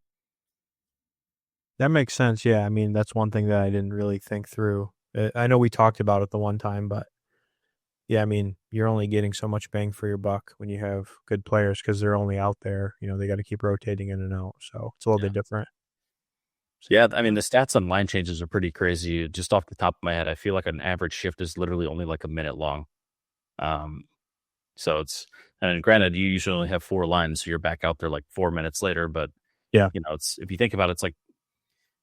That makes sense. Yeah. That's one thing that I didn't really think through. I know we talked about it the one time, but yeah, you're only getting so much bang for your buck when you have good players because they're only out there. They got to keep rotating in and out. So it's a little bit different. Yeah, I mean, the stats on line changes are pretty crazy. Just off the top of my head, I feel like an average shift is literally only like a minute long. Um, so it's, and granted, you usually only have 4 lines, so you're back out there like 4 minutes later. But Yeah. it's, if you think about it, it's like,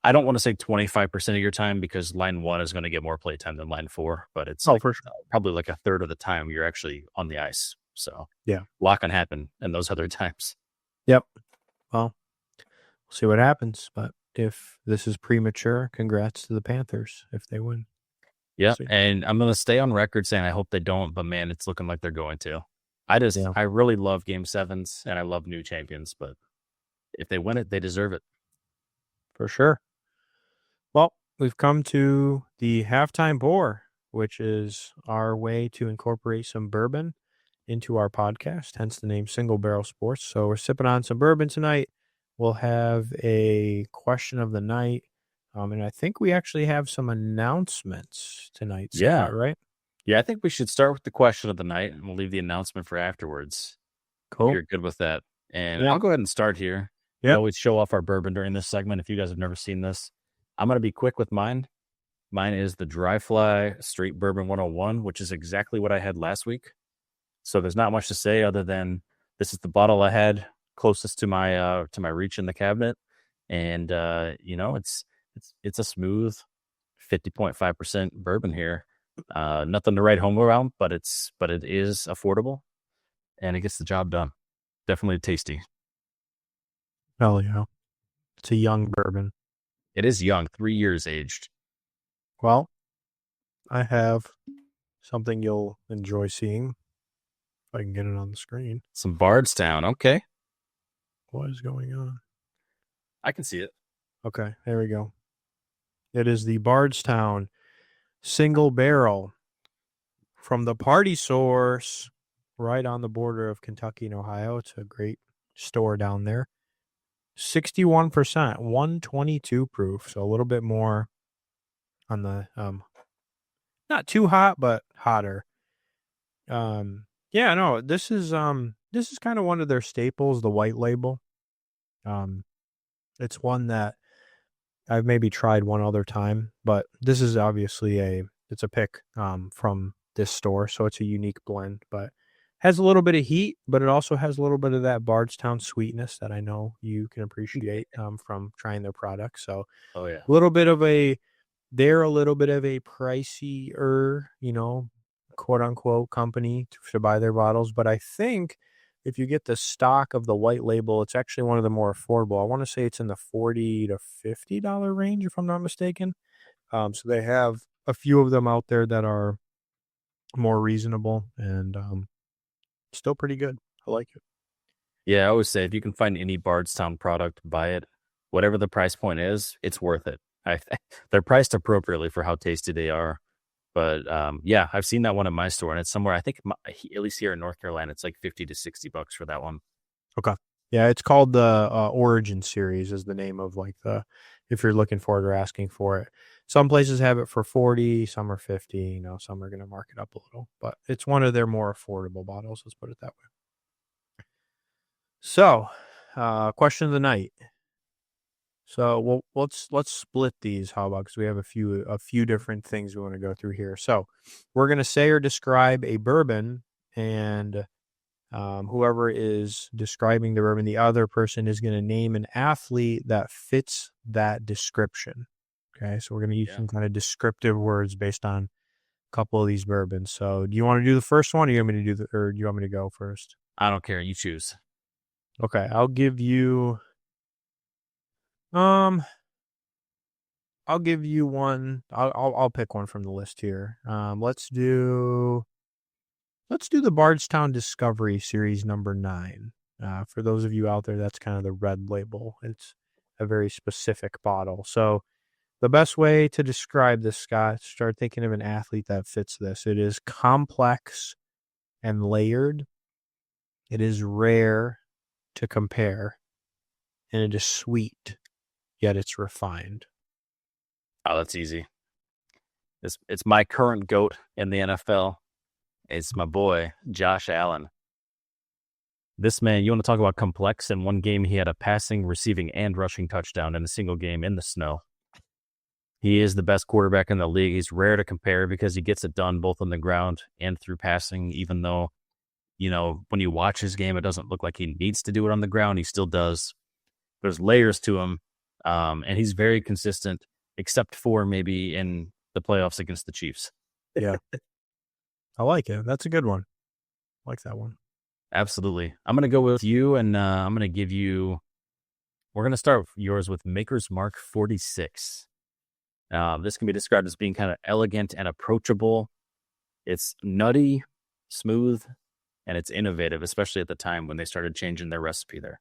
I don't want to say 25% of your time because line 1 is going to get more play time than line 4, but it's Oh, like for sure. probably like a third of the time you're actually on the ice. So Yeah. a lot can happen in those other times. Yep. Well, we'll see what happens. But if this is premature, congrats to the Panthers if they win. Yeah, See. and I'm going to stay on record saying I hope they don't, but man, it's looking like they're going to. Yeah. I really love Game 7s, and I love new champions, but if they win it, they deserve it. For sure. Well, we've come to the halftime pour, which is our way to incorporate some bourbon into our podcast, hence the name Single Barrel Sports. So we're sipping on some bourbon tonight. We'll have a question of the night. And I think we actually have some announcements tonight, Yeah. Scott, right? Yeah, I think we should start with the question of the night, and we'll leave the announcement for afterwards. If Cool. you're good with that. And Yeah. I'll go ahead and start here. We Yep. always show off our bourbon during this segment. If you guys have never seen this, I'm going to be quick with mine. Mine is the Dry Fly Straight Bourbon 101, which is exactly what I had last week. So there's not much to say other than this is the bottle I had closest to my reach in the cabinet. And it's a smooth 50.5% bourbon here. Nothing to write home around, but it is affordable and it gets the job done. Definitely tasty. Hell yeah. It's a young bourbon. It is young, 3 years aged. Well, I have something you'll enjoy seeing. If I can get it on the screen. Some Bardstown. Okay. What is going on? I can see it. Okay, there we go. It is the Bardstown Single Barrel from the Party Source, right on the border of Kentucky and Ohio. It's a great store down there. 61%, 122 proof, so a little bit more on the not too hot, but hotter. Yeah, no, this is kind of one of their staples, the white label. It's one that I've maybe tried one other time, but this is obviously it's a pick from this store, so it's a unique blend, but has a little bit of heat, but it also has a little bit of that Bardstown sweetness that I know you can appreciate from trying their products. So Oh yeah. a little bit of a pricier, quote unquote company to buy their bottles, but I think if you get the stock of the white label, it's actually one of the more affordable. I want to say it's in the $40 to $50 range, if I'm not mistaken. So they have a few of them out there that are more reasonable and still pretty good. I like it. Yeah, I always say if you can find any Bardstown product, buy it. Whatever the price point is, it's worth it. They're priced appropriately for how tasty they are. But yeah, I've seen that one in my store, and it's somewhere, I think, at least here in North Carolina, it's like $50 to $60 for that one. Okay. Yeah, it's called the Origin Series is the name of if you're looking for it or asking for it. Some places have it for 40, some are 50, some are going to mark it up a little, but it's one of their more affordable bottles. Let's put it that way. So, question of the night. So, well, let's split these. How about, because we have a few different things we want to go through here. So, we're going to say or describe a bourbon, and whoever is describing the bourbon, the other person is going to name an athlete that fits that description. Okay, so we're going to use some kind of descriptive words based on a couple of these bourbons. So, do you want to do the first one, or do you want me to go first? I don't care. You choose. Okay, I'll give you. I'll give you one. I'll pick one from the list here. Let's do the Bardstown Discovery Series number 9. For those of you out there, that's kind of the red label. It's a very specific bottle. So the best way to describe this, Scott, start thinking of an athlete that fits this. It is complex and layered. It is rare to compare. And it is sweet, yet it's refined. Oh, that's easy. It's my current GOAT in the NFL. It's my boy, Josh Allen. This man, you want to talk about complex? In one game, he had a passing, receiving, and rushing touchdown in a single game in the snow. He is the best quarterback in the league. He's rare to compare because he gets it done both on the ground and through passing, even though, when you watch his game, it doesn't look like he needs to do it on the ground. He still does. There's layers to him, and he's very consistent, except for maybe in the playoffs against the Chiefs. Yeah. I like it. That's a good one. I like that one. Absolutely. I'm going to go with you, and I'm going to give you, we're going to start with yours with Maker's Mark 46. This can be described as being kind of elegant and approachable. It's nutty, smooth, and it's innovative, especially at the time when they started changing their recipe there.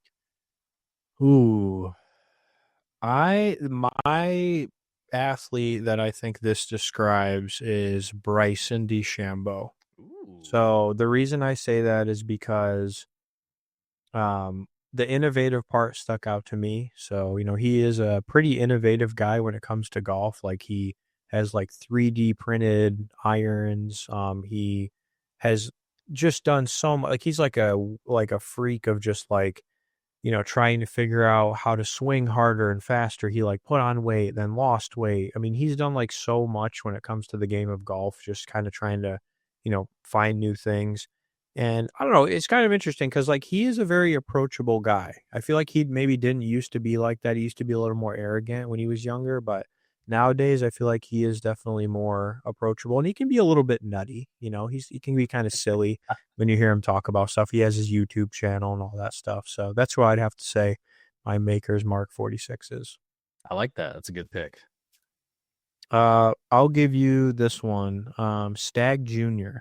Ooh. My athlete that I think this describes is Bryson DeChambeau. Ooh. So the reason I say that is because the innovative part stuck out to me. So, he is a pretty innovative guy when it comes to golf. Like, he has like 3D printed irons. He has just done so much. Like, he's like a freak of just like, trying to figure out how to swing harder and faster. He like put on weight, then lost weight. I mean, he's done like so much when it comes to the game of golf, just kind of trying to, find new things. And I don't know, it's kind of interesting because like he is a very approachable guy. I feel like he maybe didn't used to be like that. He used to be a little more arrogant when he was younger, but nowadays I feel like he is definitely more approachable, and he can be a little bit nutty. He can be kind of silly when you hear him talk about stuff. He has his YouTube channel and all that stuff. So that's what I'd have to say my Maker's Mark 46 is. I like that. That's a good pick. I'll give you this one. Stag Jr.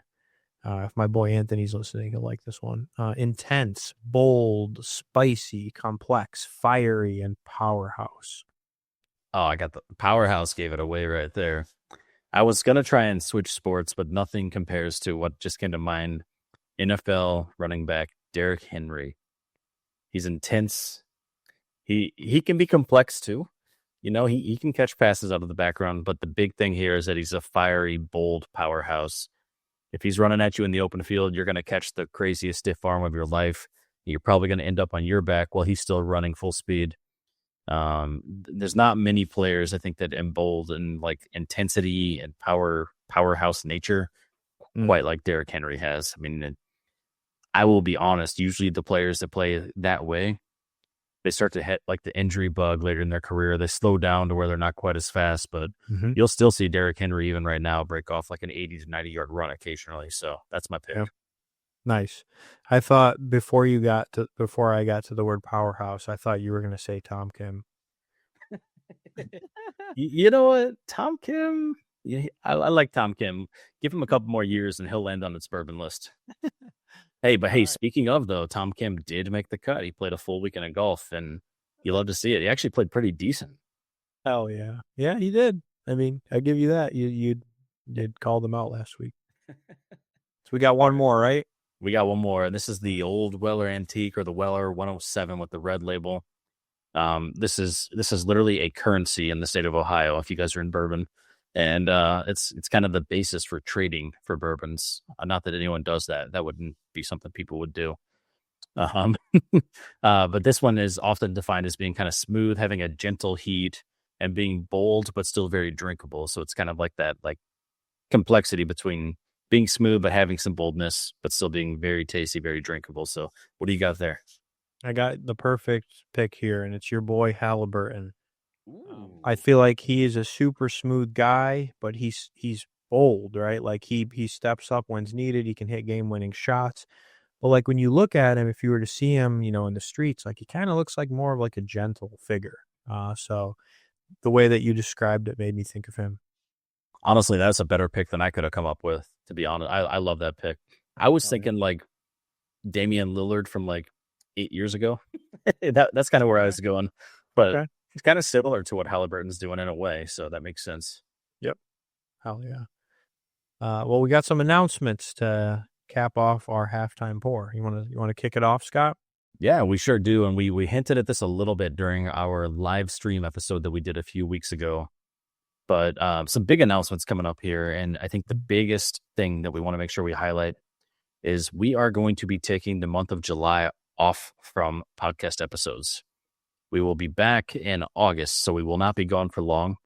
If my boy Anthony's listening, he'll like this one. Intense, bold, spicy, complex, fiery, and powerhouse. Oh, I got the powerhouse, gave it away right there. I was going to try and switch sports, but nothing compares to what just came to mind. NFL running back Derrick Henry. He's intense. He can be complex too. He can catch passes out of the background, but the big thing here is that he's a fiery, bold powerhouse. If he's running at you in the open field, you're going to catch the craziest stiff arm of your life. You're probably going to end up on your back while he's still running full speed. There's not many players, I think, that embolden like intensity and powerhouse nature quite like Derrick Henry has. I mean, I will be honest, usually the players that play that way, they start to hit like the injury bug later in their career. They slow down to where they're not quite as fast, but you'll still see Derrick Henry even right now break off like an 80 to 90 yard run occasionally. So that's my pick. Yeah. Nice. I thought before I got to the word powerhouse, I thought you were going to say Tom Kim. You know what? Tom Kim, I like Tom Kim. Give him a couple more years and he'll land on its bourbon list. Hey, Right. Speaking of, though, Tom Kim did make the cut. He played a full weekend of golf, and you love to see it. He actually played pretty decent. Hell yeah. Yeah, he did. I mean, I give you that. You did call them out last week. So we got one more, right? We got one more. This is the old Weller Antique, or the Weller 107 with the red label. This is literally a currency in the state of Ohio, if you guys are in bourbon. And it's kind of the basis for trading for bourbons. Not that anyone does that. That wouldn't be something people would do. But this one is often defined as being kind of smooth, having a gentle heat, and being bold, but still very drinkable. So it's kind of like that like complexity between being smooth, but having some boldness, but still being very tasty, very drinkable. So what do you got there? I got the perfect pick here, and it's your boy Halliburton. I feel like he is a super smooth guy, but he's bold, right? Like he steps up when's needed. He can hit game-winning shots. But like when you look at him, if you were to see him, in the streets, like he kind of looks like more of like a gentle figure. So the way that you described it made me think of him. Honestly, that's a better pick than I could have come up with, to be honest. I love that pick. I was thinking like Damian Lillard from like 8 years ago. That's kind of where I was going. But it's kind of similar to what Halliburton's doing in a way, so that makes sense. Yep. Hell yeah. Well, we got some announcements to cap off our halftime pour. You want to kick it off, Scott? Yeah, we sure do. And we hinted at this a little bit during our live stream episode that we did a few weeks ago. But some big announcements coming up here. And I think the biggest thing that we want to make sure we highlight is we are going to be taking the month of July off from podcast episodes. We will be back in August, so we will not be gone for long.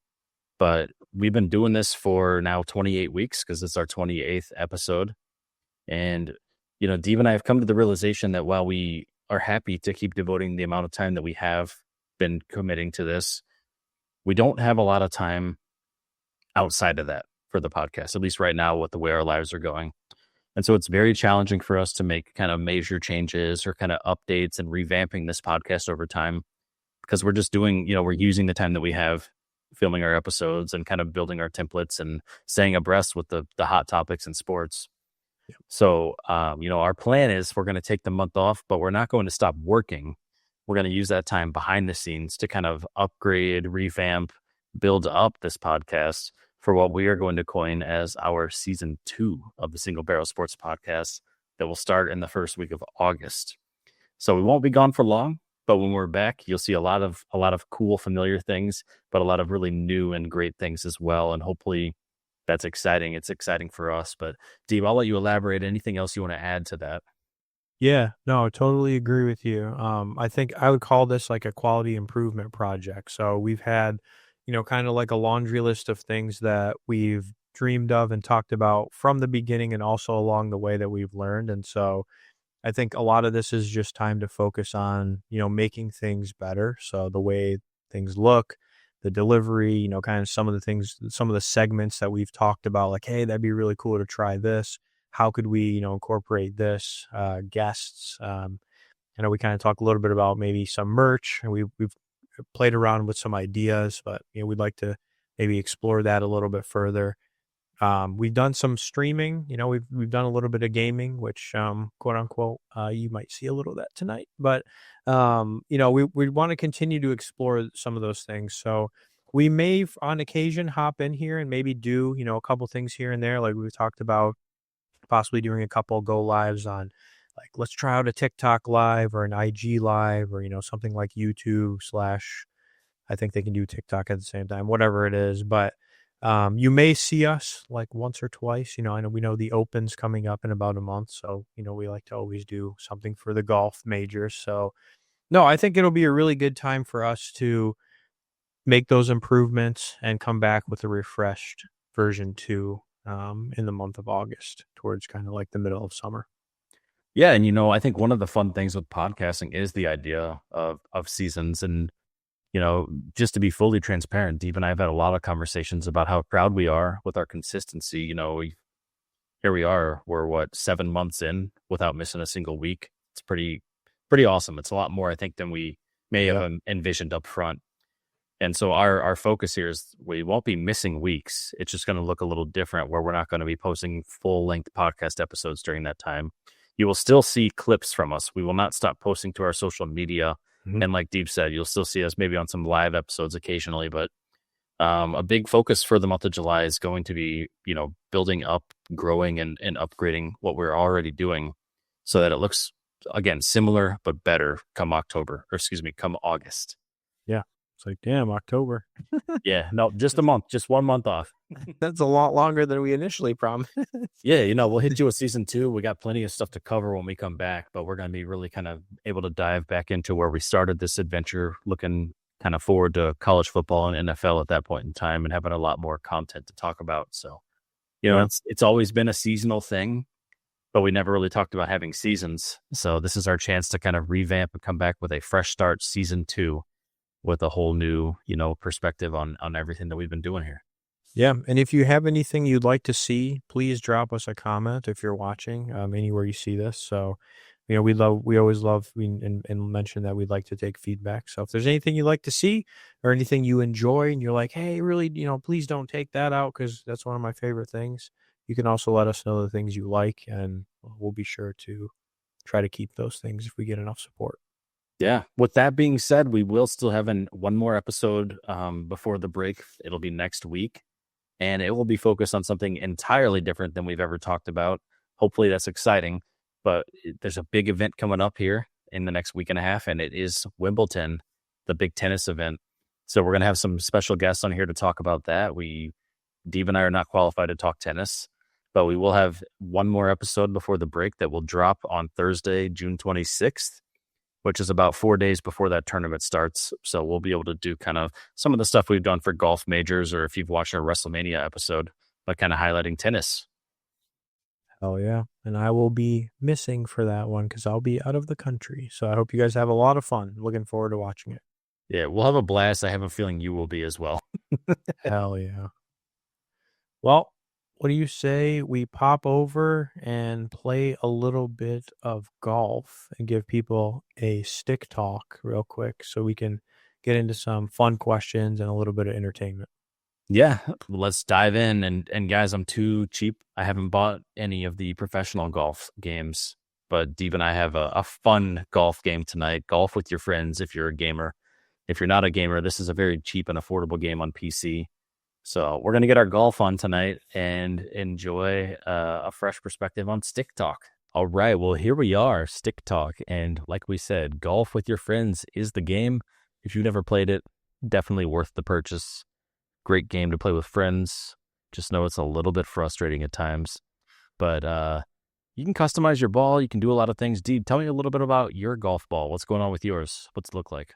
But we've been doing this for now 28 weeks because it's our 28th episode. And, Dave and I have come to the realization that while we are happy to keep devoting the amount of time that we have been committing to this, we don't have a lot of time outside of that for the podcast, at least right now with the way our lives are going. And so it's very challenging for us to make kind of major changes or kind of updates and revamping this podcast over time because we're just doing, we're using the time that we have filming our episodes and kind of building our templates and staying abreast with the hot topics in sports. Yeah. So, our plan is we're going to take the month off, but we're not going to stop working. We're going to use that time behind the scenes to kind of upgrade, revamp, build up this podcast for what we are going to coin as our season 2 of the Single Barrel Sports Podcast that will start in the first week of August. So we won't be gone for long. But when we're back, you'll see a lot of cool, familiar things, but a lot of really new and great things as well. And hopefully that's exciting. It's exciting for us. But Dave, I'll let you elaborate. Anything else you want to add to that? Yeah, no, I totally agree with you. I think I would call this like a quality improvement project. So we've had, kind of like a laundry list of things that we've dreamed of and talked about from the beginning and also along the way that we've learned. And so I think a lot of this is just time to focus on, making things better. So the way things look, the delivery, kind of some of the segments that we've talked about, like, hey, that'd be really cool to try this. How could we, incorporate this? Guests. I know we kind of talk a little bit about maybe some merch, and we've played around with some ideas, but we'd like to maybe explore that a little bit further. We've done some streaming, we've done a little bit of gaming, which, quote unquote, you might see a little of that tonight, but, we want to continue to explore some of those things. So we may on occasion hop in here and maybe do, a couple things here and there. Like we've talked about possibly doing a couple go lives on like, let's try out a TikTok live or an IG live or, something like YouTube / I think they can do TikTok at the same time, whatever it is. But you may see us like once or twice. I know we know the Open's coming up in about a month. So, we like to always do something for the golf majors. So, no, I think it'll be a really good time for us to make those improvements and come back with a refreshed version 2 in the month of August towards kind of like the middle of summer. Yeah. And, I think one of the fun things with podcasting is the idea of seasons. And just to be fully transparent, Dave and I have had a lot of conversations about how proud we are with our consistency. Here we are, we're 7 months in without missing a single week. It's pretty awesome. It's a lot more, I think, than we may have envisioned up front. And so our focus here is we won't be missing weeks. It's just going to look a little different where we're not going to be posting full length podcast episodes during that time. You will still see clips from us. We will not stop posting to our social media. Mm-hmm. And like Deep said, you'll still see us maybe on some live episodes occasionally, but a big focus for the month of July is going to be, building up, growing and upgrading what we're already doing so that it looks, again, similar, but better come August. Yeah. It's like, damn, October. Yeah, no, just a month, just 1 month off. That's a lot longer than we initially promised. Yeah, we'll hit you with season 2. We got plenty of stuff to cover when we come back, but we're going to be really kind of able to dive back into where we started this adventure, looking kind of forward to college football and NFL at that point in time and having a lot more content to talk about. So, it's always been a seasonal thing, but we never really talked about having seasons. So this is our chance to kind of revamp and come back with a fresh start, season 2. With a whole new, perspective on everything that we've been doing here. Yeah. And if you have anything you'd like to see, please drop us a comment if you're watching anywhere you see this. So, we always love and mention that we'd like to take feedback. So if there's anything you'd like to see or anything you enjoy and you're like, hey, really, please don't take that out because that's one of my favorite things. You can also let us know the things you like and we'll be sure to try to keep those things if we get enough support. Yeah. With that being said, we will still have one more episode before the break. It'll be next week, and it will be focused on something entirely different than we've ever talked about. Hopefully that's exciting, but there's a big event coming up here in the next week and a half, and it is Wimbledon, the big tennis event. So we're going to have some special guests on here to talk about that. Dave and I are not qualified to talk tennis, but we will have one more episode before the break that will drop on Thursday, June 26th. which is about 4 days before that tournament starts. So we'll be able to do kind of some of the stuff we've done for golf majors, or if you've watched our WrestleMania episode, but kind of highlighting tennis. Oh, yeah. And I will be missing for that one because I'll be out of the country. So I hope you guys have a lot of fun. Looking forward to watching it. Yeah, we'll have a blast. I have a feeling you will be as well. Hell yeah. Well, what do you say we pop over and play a little bit of golf and give people a stick talk real quick so we can get into some fun questions and a little bit of entertainment? Yeah, let's dive in. And guys, I'm too cheap. I haven't bought any of the professional golf games, but Deeb and I have a fun golf game tonight. Golf with your friends if you're a gamer. If you're not a gamer, this is a very cheap and affordable game on PC. So we're going to get our golf on tonight and enjoy a fresh perspective on stick talk. All right, well, here we are, stick talk. And like we said, golf with your friends is the game. If you've never played it, definitely worth the purchase. Great game to play with friends. Just know it's a little bit frustrating at times. But you can customize your ball. You can do a lot of things. Deeb, tell me a little bit about your golf ball. What's going on with yours? What's it look like?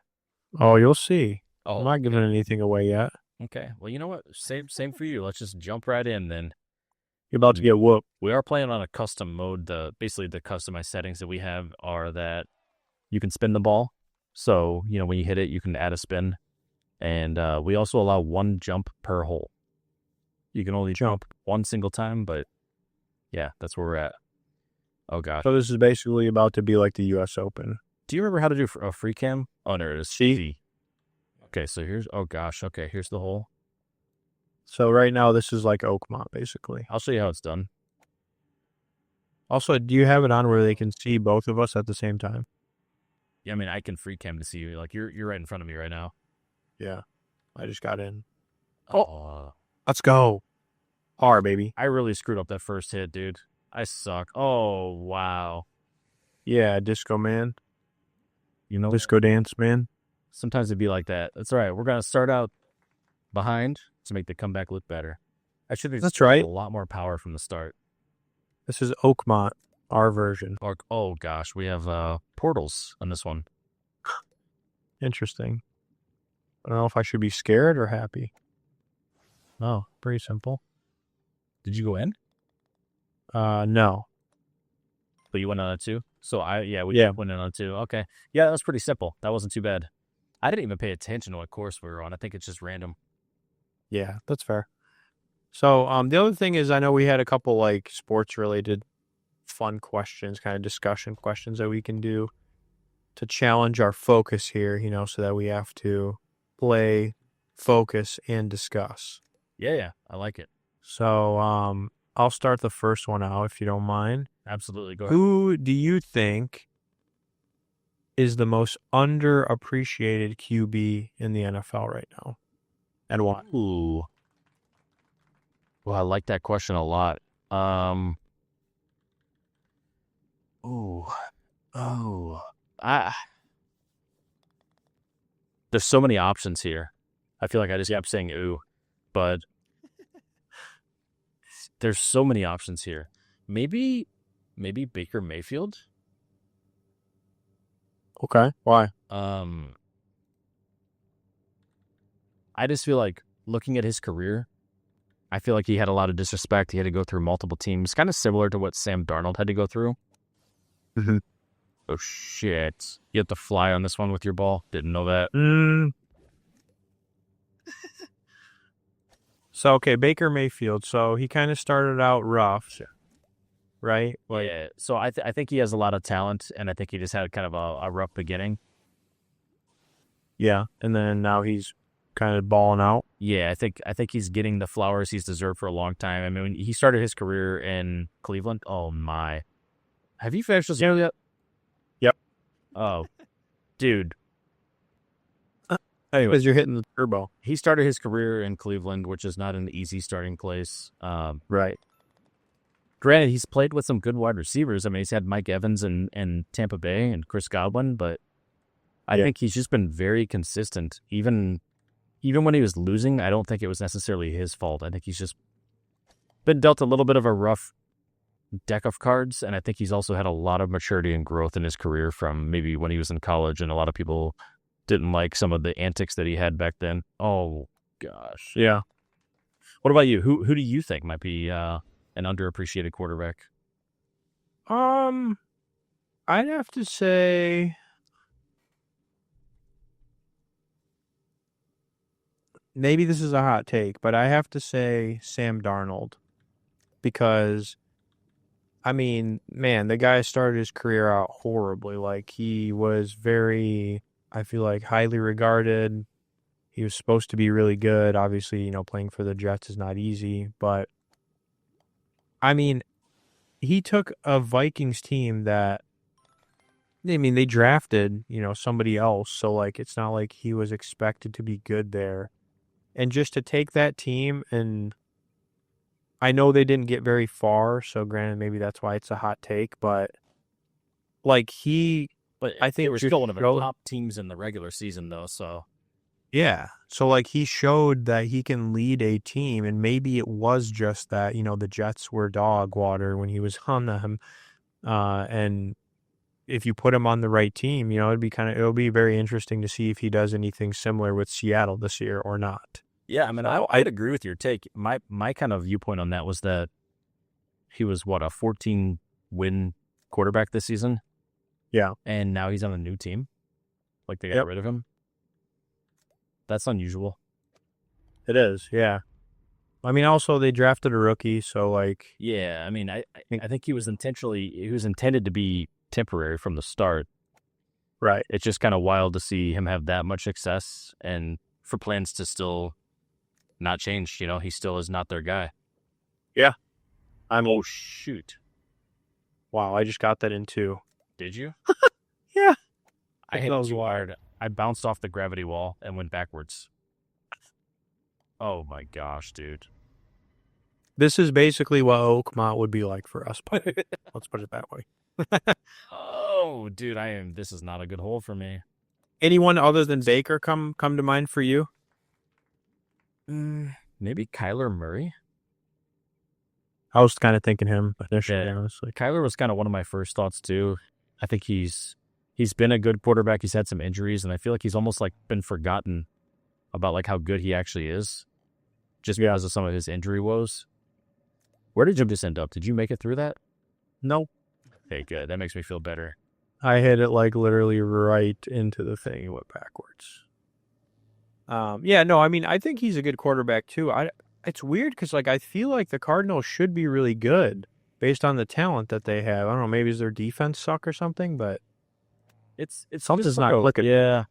Oh, you'll see. Oh, I'm not giving anything away yet. okay. Well, you know what? Same for you. Let's just jump right in then. You're about to get whooped. We are playing on a custom mode. Basically, the customized settings that we have are that you can spin the ball. So, when you hit it, you can add a spin. And we also allow one jump per hole. You can only jump one single time, but yeah, that's where we're at. Oh, gosh. So this is basically about to be like the U.S. Open. Do you remember how to do a free cam? Oh, there it is. C. Okay, so here's the hole. So right now this is like Oakmont, basically. I'll show you how it's done. Also, do you have it on where they can see both of us at the same time? Yeah, I mean, I can free cam to see you. Like, you're right in front of me right now. Yeah, I just got in. Oh, let's go. R, baby. I really screwed up that first hit, dude. I suck. Oh, wow. Yeah, disco man. You know, disco dance man. Sometimes it'd be like that. That's all right. We're going to start out behind to make the comeback look better. I should have That's right. A lot more power from the start. This is Oakmont, our version. Oh, gosh. We have portals on this one. Interesting. I don't know if I should be scared or happy. Oh, pretty simple. Did you go in? No. But you went on it too? So we went in on it too. Okay. Yeah, that was pretty simple. That wasn't too bad. I didn't even pay attention to what course we were on. I think it's just random. Yeah, that's fair. So the other thing is I know we had a couple like sports related fun questions, kind of discussion questions that we can do to challenge our focus here, so that we have to play, focus, and discuss. Yeah, I like it. So I'll start the first one out if you don't mind. Absolutely. Go ahead. Who do you think is the most underappreciated QB in the NFL right now? And why? Ooh. Well, I like that question a lot. There's so many options here. I feel like I just kept saying ooh, but there's so many options here. Maybe Baker Mayfield. Okay, why? I just feel like looking at his career, I feel like he had a lot of disrespect. He had to go through multiple teams, kind of similar to what Sam Darnold had to go through. Mm-hmm. Oh, shit. You have to fly on this one with your ball? Didn't know that. So, okay, Baker Mayfield. So he kind of started out rough, right? Yeah. So I think he has a lot of talent, and I think he just had kind of a rough beginning. Yeah, and then now he's kind of balling out. Yeah, I think he's getting the flowers he's deserved for a long time. I mean, he started his career in Cleveland. Oh, my. Have you finished this yet? Yep. Oh, dude. Anyway, because you're hitting the turbo. He started his career in Cleveland, which is not an easy starting place. Right. Granted, he's played with some good wide receivers. I mean, he's had Mike Evans and Tampa Bay and Chris Godwin, but I think he's just been very consistent. Even when he was losing, I don't think it was necessarily his fault. I think he's just been dealt a little bit of a rough deck of cards, and I think he's also had a lot of maturity and growth in his career from maybe when he was in college, and a lot of people didn't like some of the antics that he had back then. Oh gosh, Yeah. what about you? Who do you think might be an underappreciated quarterback? I'd have to say maybe this is a hot take, but I have to say Sam Darnold because, I mean, man, the guy started his career out horribly. Like, he was very, I feel like, highly regarded. He was supposed to be really good. Obviously, playing for the Jets is not easy, but I mean, he took a Vikings team that, I mean, they drafted, somebody else. So, like, it's not like he was expected to be good there. And just to take that team, and I know they didn't get very far, so granted, maybe that's why it's a hot take, but like But I think they were just still one of the showed- top teams in the regular season, though. So yeah. So like he showed that he can lead a team, and maybe it was just that, the Jets were dog water when he was on them. And if you put him on the right team, it'll be very interesting to see if he does anything similar with Seattle this year or not. yeah, I mean, I'd agree with your take. My kind of viewpoint on that was that he was a 14-win quarterback this season. Yeah. And now he's on a new team. Like they got Yep. rid of him. That's unusual. It is, yeah. I mean, also they drafted a rookie, so like, Yeah, I mean, I think he was intended to be temporary from the start. right. It's just kind of wild to see him have that much success and for plans to still not change. He still is not their guy. Oh shoot! Wow, I just got that in too. Did you? Yeah. I hit That was too wild. hard. I bounced off the gravity wall and went backwards. Oh my gosh, dude. This is basically what Oakmont would be like for us, but let's put it that way. Oh, dude, this is not a good hole for me. Anyone other than Baker come to mind for you? Maybe Kyler Murray? I was kind of thinking him initially, Yeah. honestly. Kyler was kind of one of my first thoughts too. I think he's been a good quarterback. He's had some injuries, and I feel like he's almost like been forgotten about like how good he actually is, just because of some of his injury woes. Where did you just end up? Did you make it through that? Nope. Okay, good. That makes me feel better. I hit it like literally right into the thing and went backwards. Yeah, no, I mean, I think he's a good quarterback too. It's weird because like I feel like the Cardinals should be really good based on the talent that they have. I don't know, maybe does their defense suck or something, but It's something's just not like clicking. Yeah.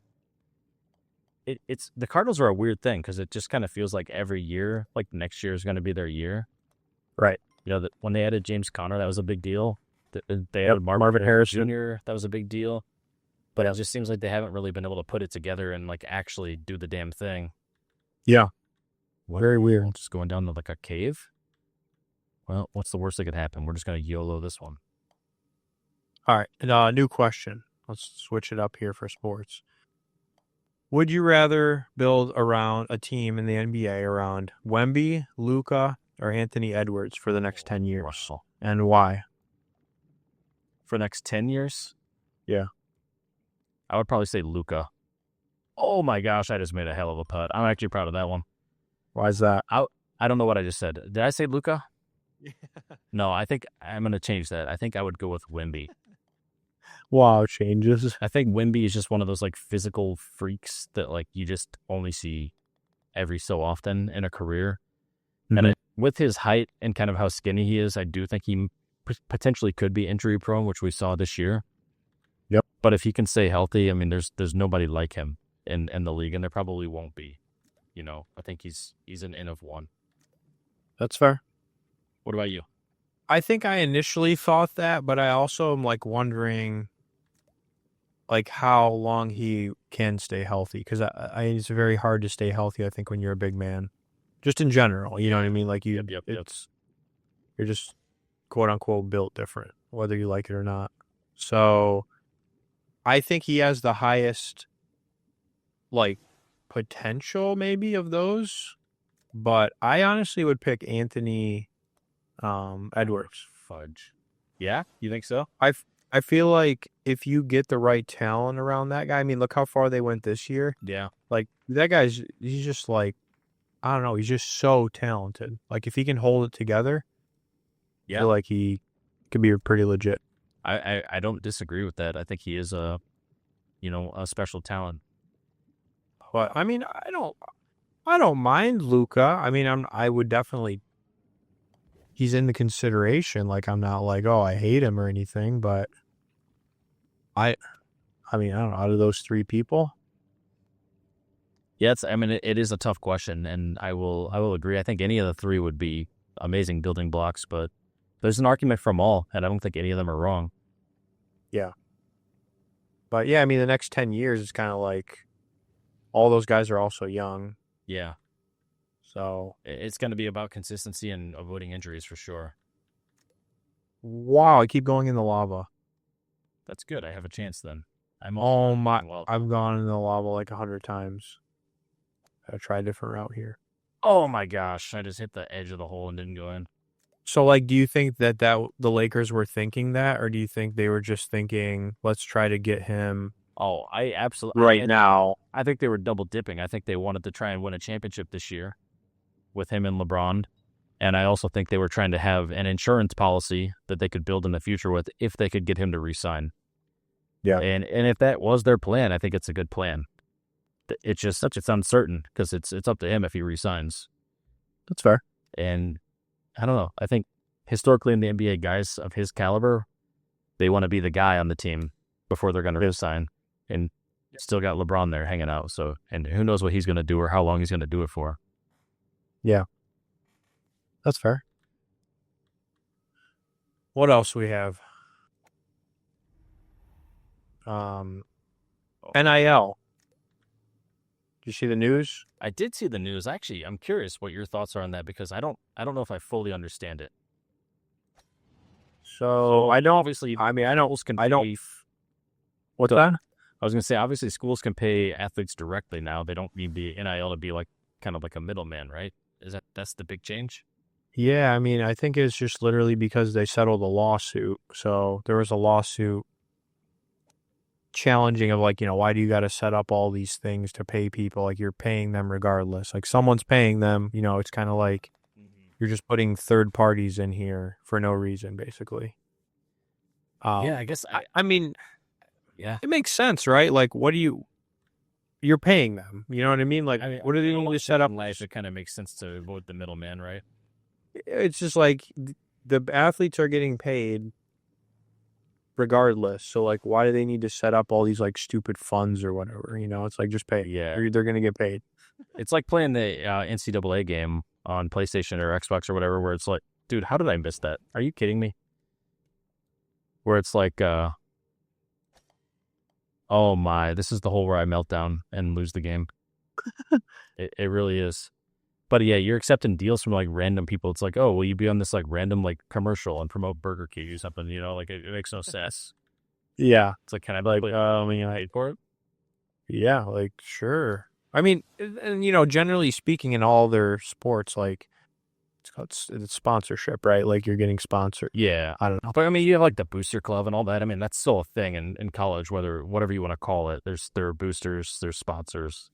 It's the Cardinals are a weird thing because it just kind of feels like every year, like next year is going to be their year. Right. That when they added James Conner, that was a big deal. They added Marvin Harrison Jr., that was a big deal. But it just seems like they haven't really been able to put it together and like actually do the damn thing. Yeah. What? Very weird. Just going down to like a cave? Well, what's the worst that could happen? We're just going to YOLO this one. All right, new question. Let's switch it up here for sports. Would you rather build around a team in the NBA around Wemby, Luka, or Anthony Edwards for the next 10 years? Wow. And why? For the next 10 years? Yeah. I would probably say Luka. Oh my gosh, I just made a hell of a putt. I'm actually proud of that one. Why is that? I don't know what I just said. Did I say Luka? No, I think I'm going to change that. I think I would go with Wemby. Wow, changes. I think Wemby is just one of those like physical freaks that like you just only see every so often in a career. Mm-hmm. And with his height and kind of how skinny he is, I do think he potentially could be injury prone, which we saw this year. Yep. But if he can stay healthy, I mean, there's nobody like him in the league, and there probably won't be. I think he's an N of one. That's fair. What about you? I think I initially thought that, but I also am like wondering like how long he can stay healthy, because it's very hard to stay healthy, I think, when you're a big man. Just in general, you know what I mean? Like you're just quote unquote built different, whether you like it or not. So I think he has the highest like potential maybe of those, but I honestly would pick Anthony Edwards. fudge. Yeah, you think so? I feel like if you get the right talent around that guy, I mean, look how far they went this year. Yeah. Like that he's just like, I don't know, he's just so talented. Like if he can hold it together, I feel like he could be pretty legit. I don't disagree with that. I think he is a special talent. But I mean, I don't mind Luka. I mean, I would definitely. He's in the consideration. Like I'm not like, oh, I hate him or anything. But I mean, I don't know. Out of those three people, yeah, it is a tough question, and I will agree. I think any of the three would be amazing building blocks, but there's an argument from all, and I don't think any of them are wrong. Yeah. But yeah, I mean, the next 10 years is kind of like all those guys are also young. Yeah. So it's going to be about consistency and avoiding injuries for sure. Wow, I keep going in the lava. That's good. I have a chance then. I've gone in the lava like 100 times. I try a different route here. Oh my gosh, I just hit the edge of the hole and didn't go in. So like, do you think that the Lakers were thinking that, or do you think they were just thinking, let's try to get him? Oh, I absolutely now. I think they were double dipping. I think they wanted to try and win a championship this year with him and LeBron. And I also think they were trying to have an insurance policy that they could build in the future with if they could get him to re-sign. Yeah. And if that was their plan, I think it's a good plan. It's just it's uncertain because it's up to him if he re-signs. That's fair. And I don't know. I think historically in the NBA, guys of his caliber, they want to be the guy on the team before they're going to re-sign. And still got LeBron there hanging out. So, and who knows what he's going to do or how long he's going to do it for. Yeah. That's fair. What else we have? NIL. Did you see the news? I did see the news. Actually, I'm curious what your thoughts are on that because I don't know if I fully understand it. So I don't. Obviously, I mean, I don't. Schools can I don't. pay, What's that? I was going to say, obviously, schools can pay athletes directly now. They don't need the NIL to be like kind of like a middleman, right? That's the big change? Yeah, I mean, I think it's just literally because they settled a lawsuit. So there was a lawsuit challenging of like, why do you got to set up all these things to pay people? Like you're paying them regardless. Like someone's paying them, it's kind of like you're just putting third parties in here for no reason, basically. Yeah, I guess. I mean, yeah, it makes sense, right? Like, you're paying them. You know what I mean? Like, what are they going to set up? In life, it kind of makes sense to avoid the middleman, right? It's just like the athletes are getting paid regardless. So, like, why do they need to set up all these, like, stupid funds or whatever? It's like, just pay. Yeah. They're going to get paid. It's like playing the NCAA game on PlayStation or Xbox or whatever, where it's like, dude, how did I miss that? Are you kidding me? Where it's like, oh my, this is the hole where I melt down and lose the game. It really is. But yeah, you're accepting deals from like random people. It's like, oh, will you be on this like random like commercial and promote Burger King or something? Like it makes no sense. Yeah. It's like, can I be like, I paid for it? Yeah, like, sure. I mean, and generally speaking in all their sports, like, it's sponsorship, right? Like you're getting sponsored. Yeah. I don't know. But I mean, you have like the booster club and all that. I mean, that's still a thing in college, whatever you want to call it. There are boosters, there's sponsors.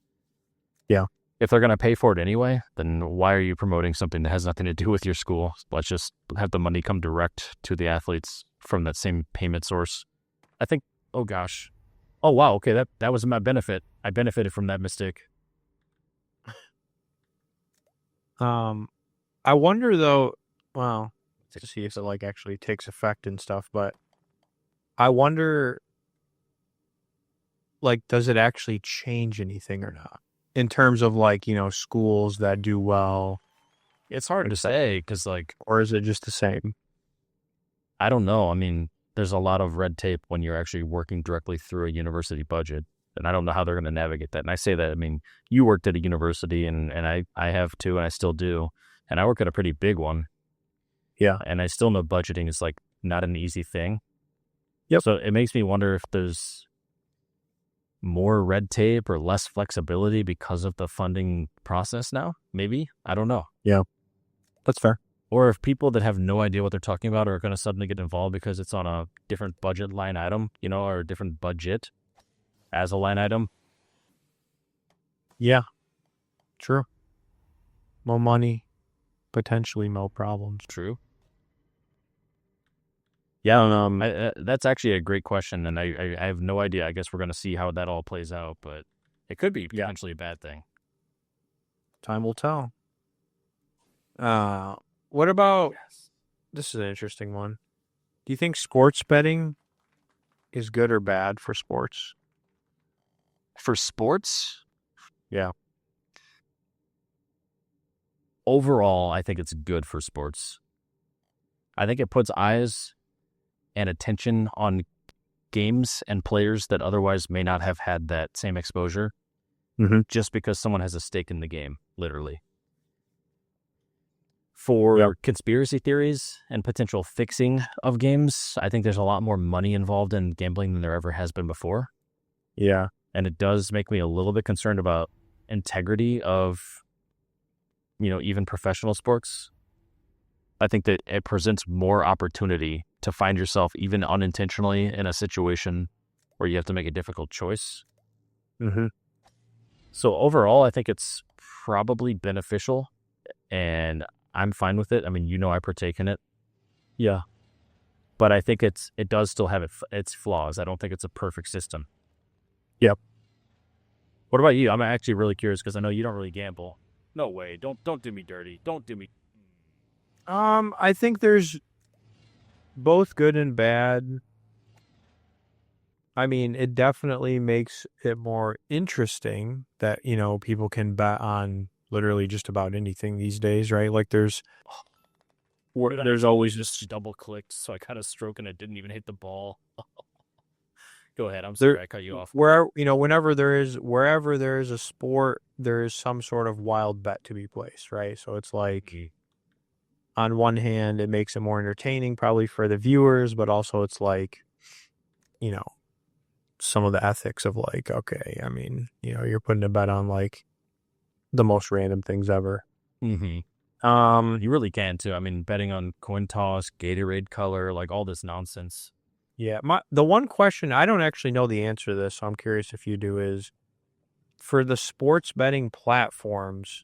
Yeah. If they're going to pay for it anyway, then why are you promoting something that has nothing to do with your school? Let's just have the money come direct to the athletes from that same payment source. I think, oh gosh. Oh, wow. Okay. That was my benefit. I benefited from that mistake. I wonder though, well, to see if it like actually takes effect and stuff, but I wonder, like, does it actually change anything or not? In terms of like, schools that do well. It's hard to say because like, or is it just the same? I don't know. I mean, there's a lot of red tape when you're actually working directly through a university budget. And I don't know how they're going to navigate that. And I say that, I mean, you worked at a university and I have too, and I still do. And I work at a pretty big one. Yeah. And I still know budgeting is like not an easy thing. Yep. So it makes me wonder if there's more red tape or less flexibility because of the funding process now. Maybe. I don't know. Yeah. That's fair. Or if people that have no idea what they're talking about are going to suddenly get involved because it's on a different budget line item, or a different budget as a line item. Yeah, true. More money, potentially more problems. True. Yeah, that's actually a great question, and I have no idea. I guess we're going to see how that all plays out, but it could be potentially a bad thing. Time will tell. What about, this is an interesting one. Do you think sports betting is good or bad for sports? For sports? Yeah. Overall, I think it's good for sports. I think it puts eyes and attention on games and players that otherwise may not have had that same exposure just because someone has a stake in the game, literally. For conspiracy theories and potential fixing of games, I think there's a lot more money involved in gambling than there ever has been before. Yeah. And it does make me a little bit concerned about integrity of, even professional sports. I think that it presents more opportunity to find yourself even unintentionally in a situation where you have to make a difficult choice. So overall, I think it's probably beneficial, and I'm fine with it. I mean, I partake in it. Yeah. But I think it does still have its flaws. I don't think it's a perfect system. Yep. What about you? I'm actually really curious because I know you don't really gamble. No way. Don't do me dirty. Don't do me. I think there's both good and bad. I mean, it definitely makes it more interesting that, people can bet on literally just about anything these days, right? Like there's always just double clicked, so I kind of stroke and it didn't even hit the ball. Go ahead. I'm sorry I cut you off. Wherever there is a sport, there is some sort of wild bet to be placed, right? So it's like, on one hand, it makes it more entertaining probably for the viewers, but also it's like, some of the ethics of like, okay, I mean, you're putting a bet on like the most random things ever. You really can too. I mean, betting on coin toss, Gatorade color, like all this nonsense. Yeah. The one question, I don't actually know the answer to this, so I'm curious if you do, is for the sports betting platforms,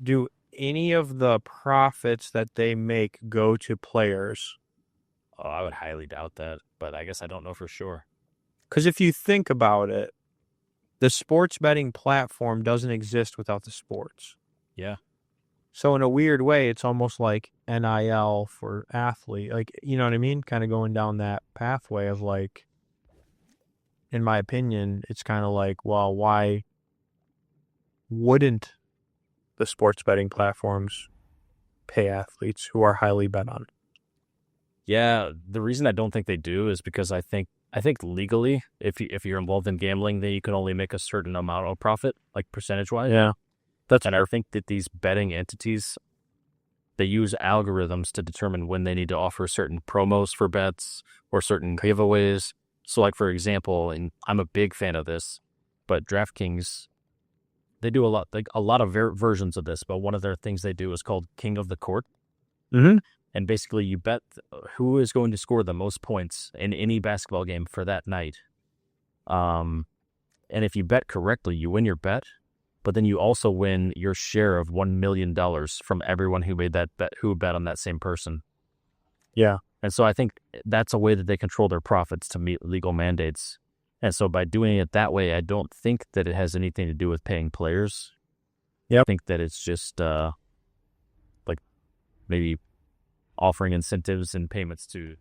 do any of the profits that they make go to players? Oh, I would highly doubt that, but I guess I don't know for sure. Because if you think about it, the sports betting platform doesn't exist without the sports. Yeah. So in a weird way, it's almost like NIL for athlete. Like, you know what I mean? Kind of going down that pathway of like, in my opinion, it's kind of like, well, why wouldn't the sports betting platforms pay athletes who are highly bet on? Yeah, the reason I don't think they do is because I think legally, if you're involved in gambling, then you can only make a certain amount of profit, like percentage-wise. Yeah. I think that these betting entities, they use algorithms to determine when they need to offer certain promos for bets or certain giveaways. So like, for example, and I'm a big fan of this, but DraftKings, they do a lot of versions of this, but one of their things they do is called King of the Court. And basically you bet who is going to score the most points in any basketball game for that night. And if you bet correctly, you win your bet, but then you also win your share of $1 million from everyone who made that bet, who bet on that same person. Yeah. And so I think that's a way that they control their profits to meet legal mandates. And so by doing it that way, I don't think that it has anything to do with paying players. Yep. I think that it's just like maybe offering incentives and payments to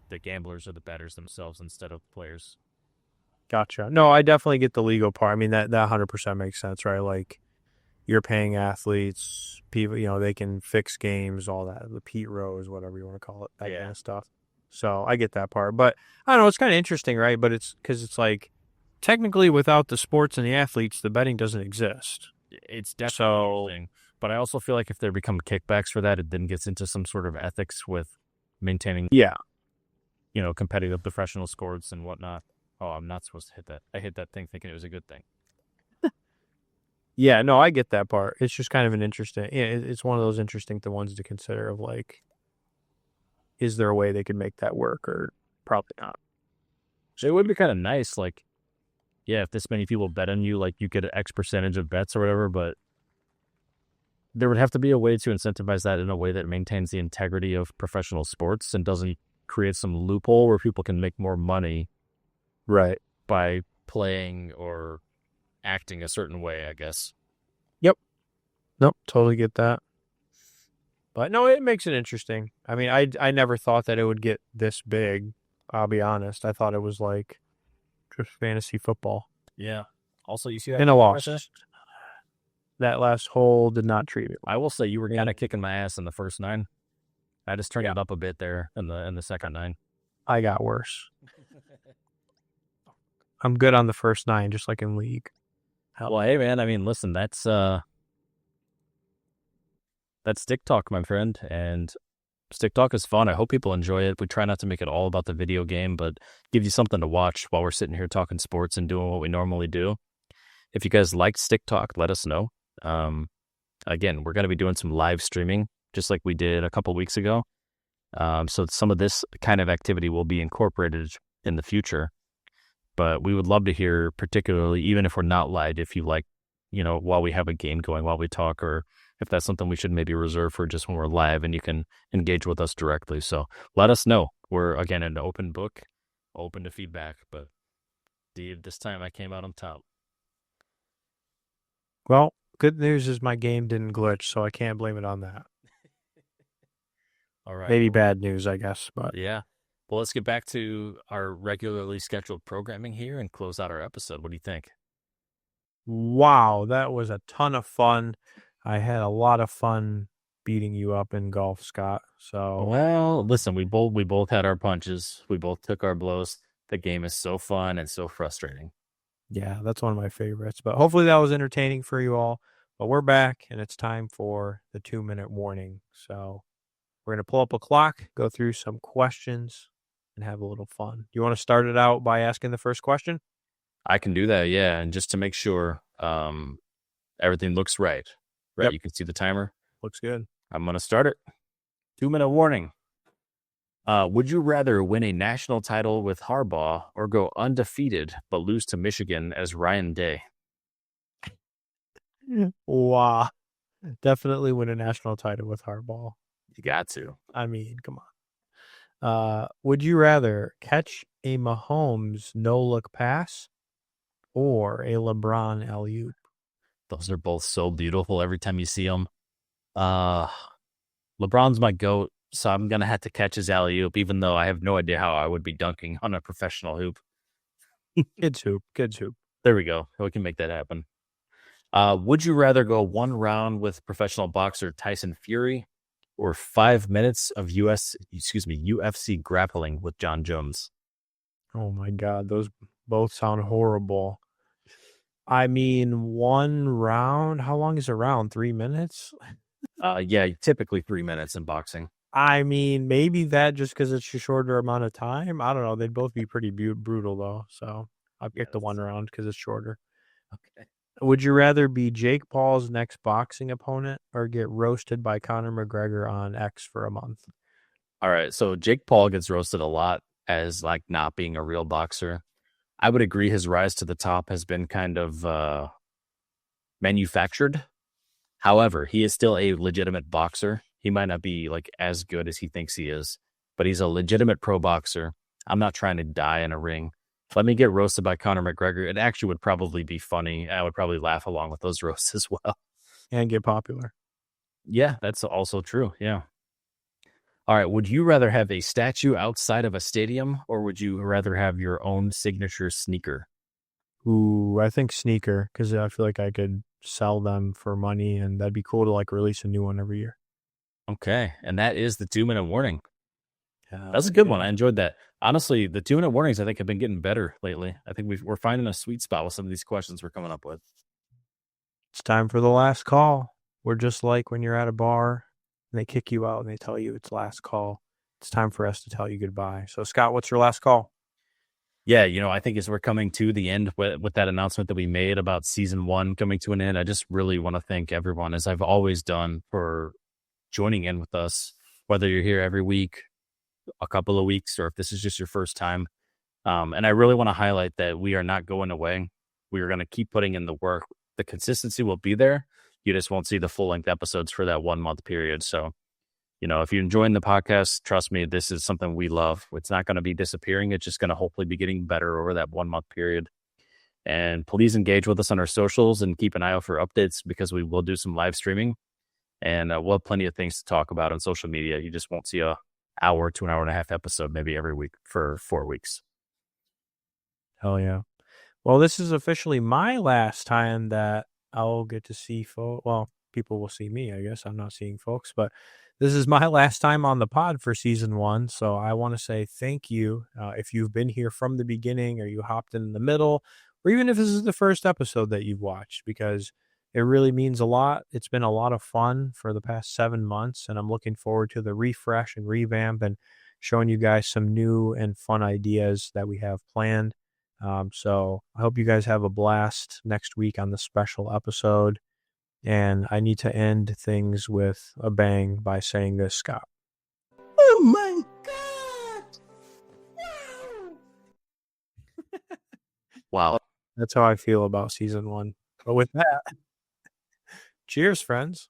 the gamblers or the bettors themselves instead of players. Gotcha. No, I definitely get the legal part. I mean, that 100% makes sense, right? Like, you're paying athletes, people, they can fix games, all that, the Pete Rose, whatever you want to call it, that kind of stuff. So I get that part. But I don't know, it's kind of interesting, right? But it's because it's like, technically without the sports and the athletes, the betting doesn't exist. It's definitely interesting. But I also feel like if there become kickbacks for that, it then gets into some sort of ethics with maintaining, competitive professional scores and whatnot. Oh, I'm not supposed to hit that. I hit that thing thinking it was a good thing. Yeah, no, I get that part. It's just kind of an interesting. Yeah, it's one of those interesting ones to consider. Of like, is there a way they could make that work, or probably not? So it would be kind of nice, like, yeah, if this many people bet on you, like you get an X percentage of bets or whatever, but there would have to be a way to incentivize that in a way that maintains the integrity of professional sports and doesn't create some loophole where people can make more money Right. by playing or acting a certain way, I guess. Yep. Nope. Totally get that. But no, it makes it interesting. I mean, I never thought that it would get this big. I'll be honest. I thought it was like just fantasy football. Yeah. Also, you see that And a loss. pressure? That last hole did not treat me. I will say you were kind of kicking my ass in the first 9. I just turned it up a bit there in the second 9. I got worse. I'm good on the first 9, just like in league. Well, hey man, I mean, listen, that's Stick Talk, my friend, and Stick Talk is fun. I hope people enjoy it. We try not to make it all about the video game, but give you something to watch while we're sitting here talking sports and doing what we normally do. If you guys like Stick Talk, let us know. Again, we're going to be doing some live streaming, just like we did a couple weeks ago. So some of this kind of activity will be incorporated in the future. But we would love to hear, particularly, even if we're not live, if you like, while we have a game going, while we talk, or if that's something we should maybe reserve for just when we're live and you can engage with us directly. So let us know. We're, again, an open book, open to feedback. But, Steve, this time I came out on top. Well, good news is my game didn't glitch, so I can't blame it on that. All right. Maybe bad news, I guess. But yeah. Well, let's get back to our regularly scheduled programming here and close out our episode. What do you think? Wow, that was a ton of fun. I had a lot of fun beating you up in golf, Scott. So, well, listen, we both had our punches. We both took our blows. The game is so fun and so frustrating. Yeah, that's one of my favorites. But hopefully that was entertaining for you all. But we're back, and it's time for the 2-minute warning. So we're going to pull up a clock, go through some questions, and have a little fun. You want to start it out by asking the first question? I can do that, yeah. And just to make sure everything looks right. Right, Yep. You can see the timer. Looks good. I'm going to start it. 2-minute warning. Would you rather win a national title with Harbaugh or go undefeated but lose to Michigan as Ryan Day? Wow. Definitely win a national title with Harbaugh. You got to. I mean, come on. Would you rather catch a Mahomes no-look pass or a LeBron alley-oop? Those are both so beautiful every time you see them. LeBron's my GOAT, so I'm going to have to catch his alley-oop, even though I have no idea how I would be dunking on a professional hoop. Kids hoop. There we go. We can make that happen. Would you rather go 1 round with professional boxer Tyson Fury or 5 minutes of UFC grappling with John Jones? Oh my God, those both sound horrible. I mean, 1 round. How long is a round? 3 minutes? Yeah, typically 3 minutes in boxing. I mean, maybe that just because it's a shorter amount of time. I don't know. They'd both be pretty brutal though. So I'll pick the 1 round because it's shorter. Okay. Would you rather be Jake Paul's next boxing opponent or get roasted by Conor McGregor on X for a month? All right, so Jake Paul gets roasted a lot as like not being a real boxer. I would agree his rise to the top has been kind of manufactured. However, he is still a legitimate boxer. He might not be like as good as he thinks he is, but he's a legitimate pro boxer. I'm not trying to die in a ring. Let me get roasted by Conor McGregor. It actually would probably be funny. I would probably laugh along with those roasts as well. And get popular. Yeah, that's also true. Yeah. All right. Would you rather have a statue outside of a stadium or would you rather have your own signature sneaker? Ooh, I think sneaker because I feel like I could sell them for money and that'd be cool to like release a new one every year. Okay. And that is the 2-minute warning. Yeah, That's a good one. I enjoyed that. Honestly, the 2-minute warnings, I think, have been getting better lately. I think we're finding a sweet spot with some of these questions we're coming up with. It's time for the last call. We're just like when you're at a bar and they kick you out and they tell you it's last call. It's time for us to tell you goodbye. So, Scott, what's your last call? Yeah, I think as we're coming to the end with that announcement that we made about season 1 coming to an end, I just really want to thank everyone, as I've always done, for joining in with us, whether you're here every week, a couple of weeks, or if this is just your first time. And I really want to highlight that we are not going away. We are going to keep putting in the work. The consistency will be there. You just won't see the full length episodes for that 1 month period. So, if you're enjoying the podcast, trust me, this is something we love. It's not going to be disappearing. It's just going to hopefully be getting better over that 1 month period. And please engage with us on our socials and keep an eye out for updates, because we will do some live streaming, and we'll have plenty of things to talk about on social media. You just won't see a hour to an hour and a half episode maybe every week for 4 weeks. Hell yeah. Well, this is officially my last time that I'll get to see folks. Well, people will see me, I guess. I'm not seeing folks, but this is my last time on the pod for season 1. So I want to say thank you. If you've been here from the beginning, or you hopped in the middle, or even if this is the first episode that you've watched, because it really means a lot. It's been a lot of fun for the past 7 months, and I'm looking forward to the refresh and revamp and showing you guys some new and fun ideas that we have planned. So I hope you guys have a blast next week on the special episode. And I need to end things with a bang by saying this, Scott. Oh my God! Wow. That's how I feel about season 1. But with that, cheers, friends.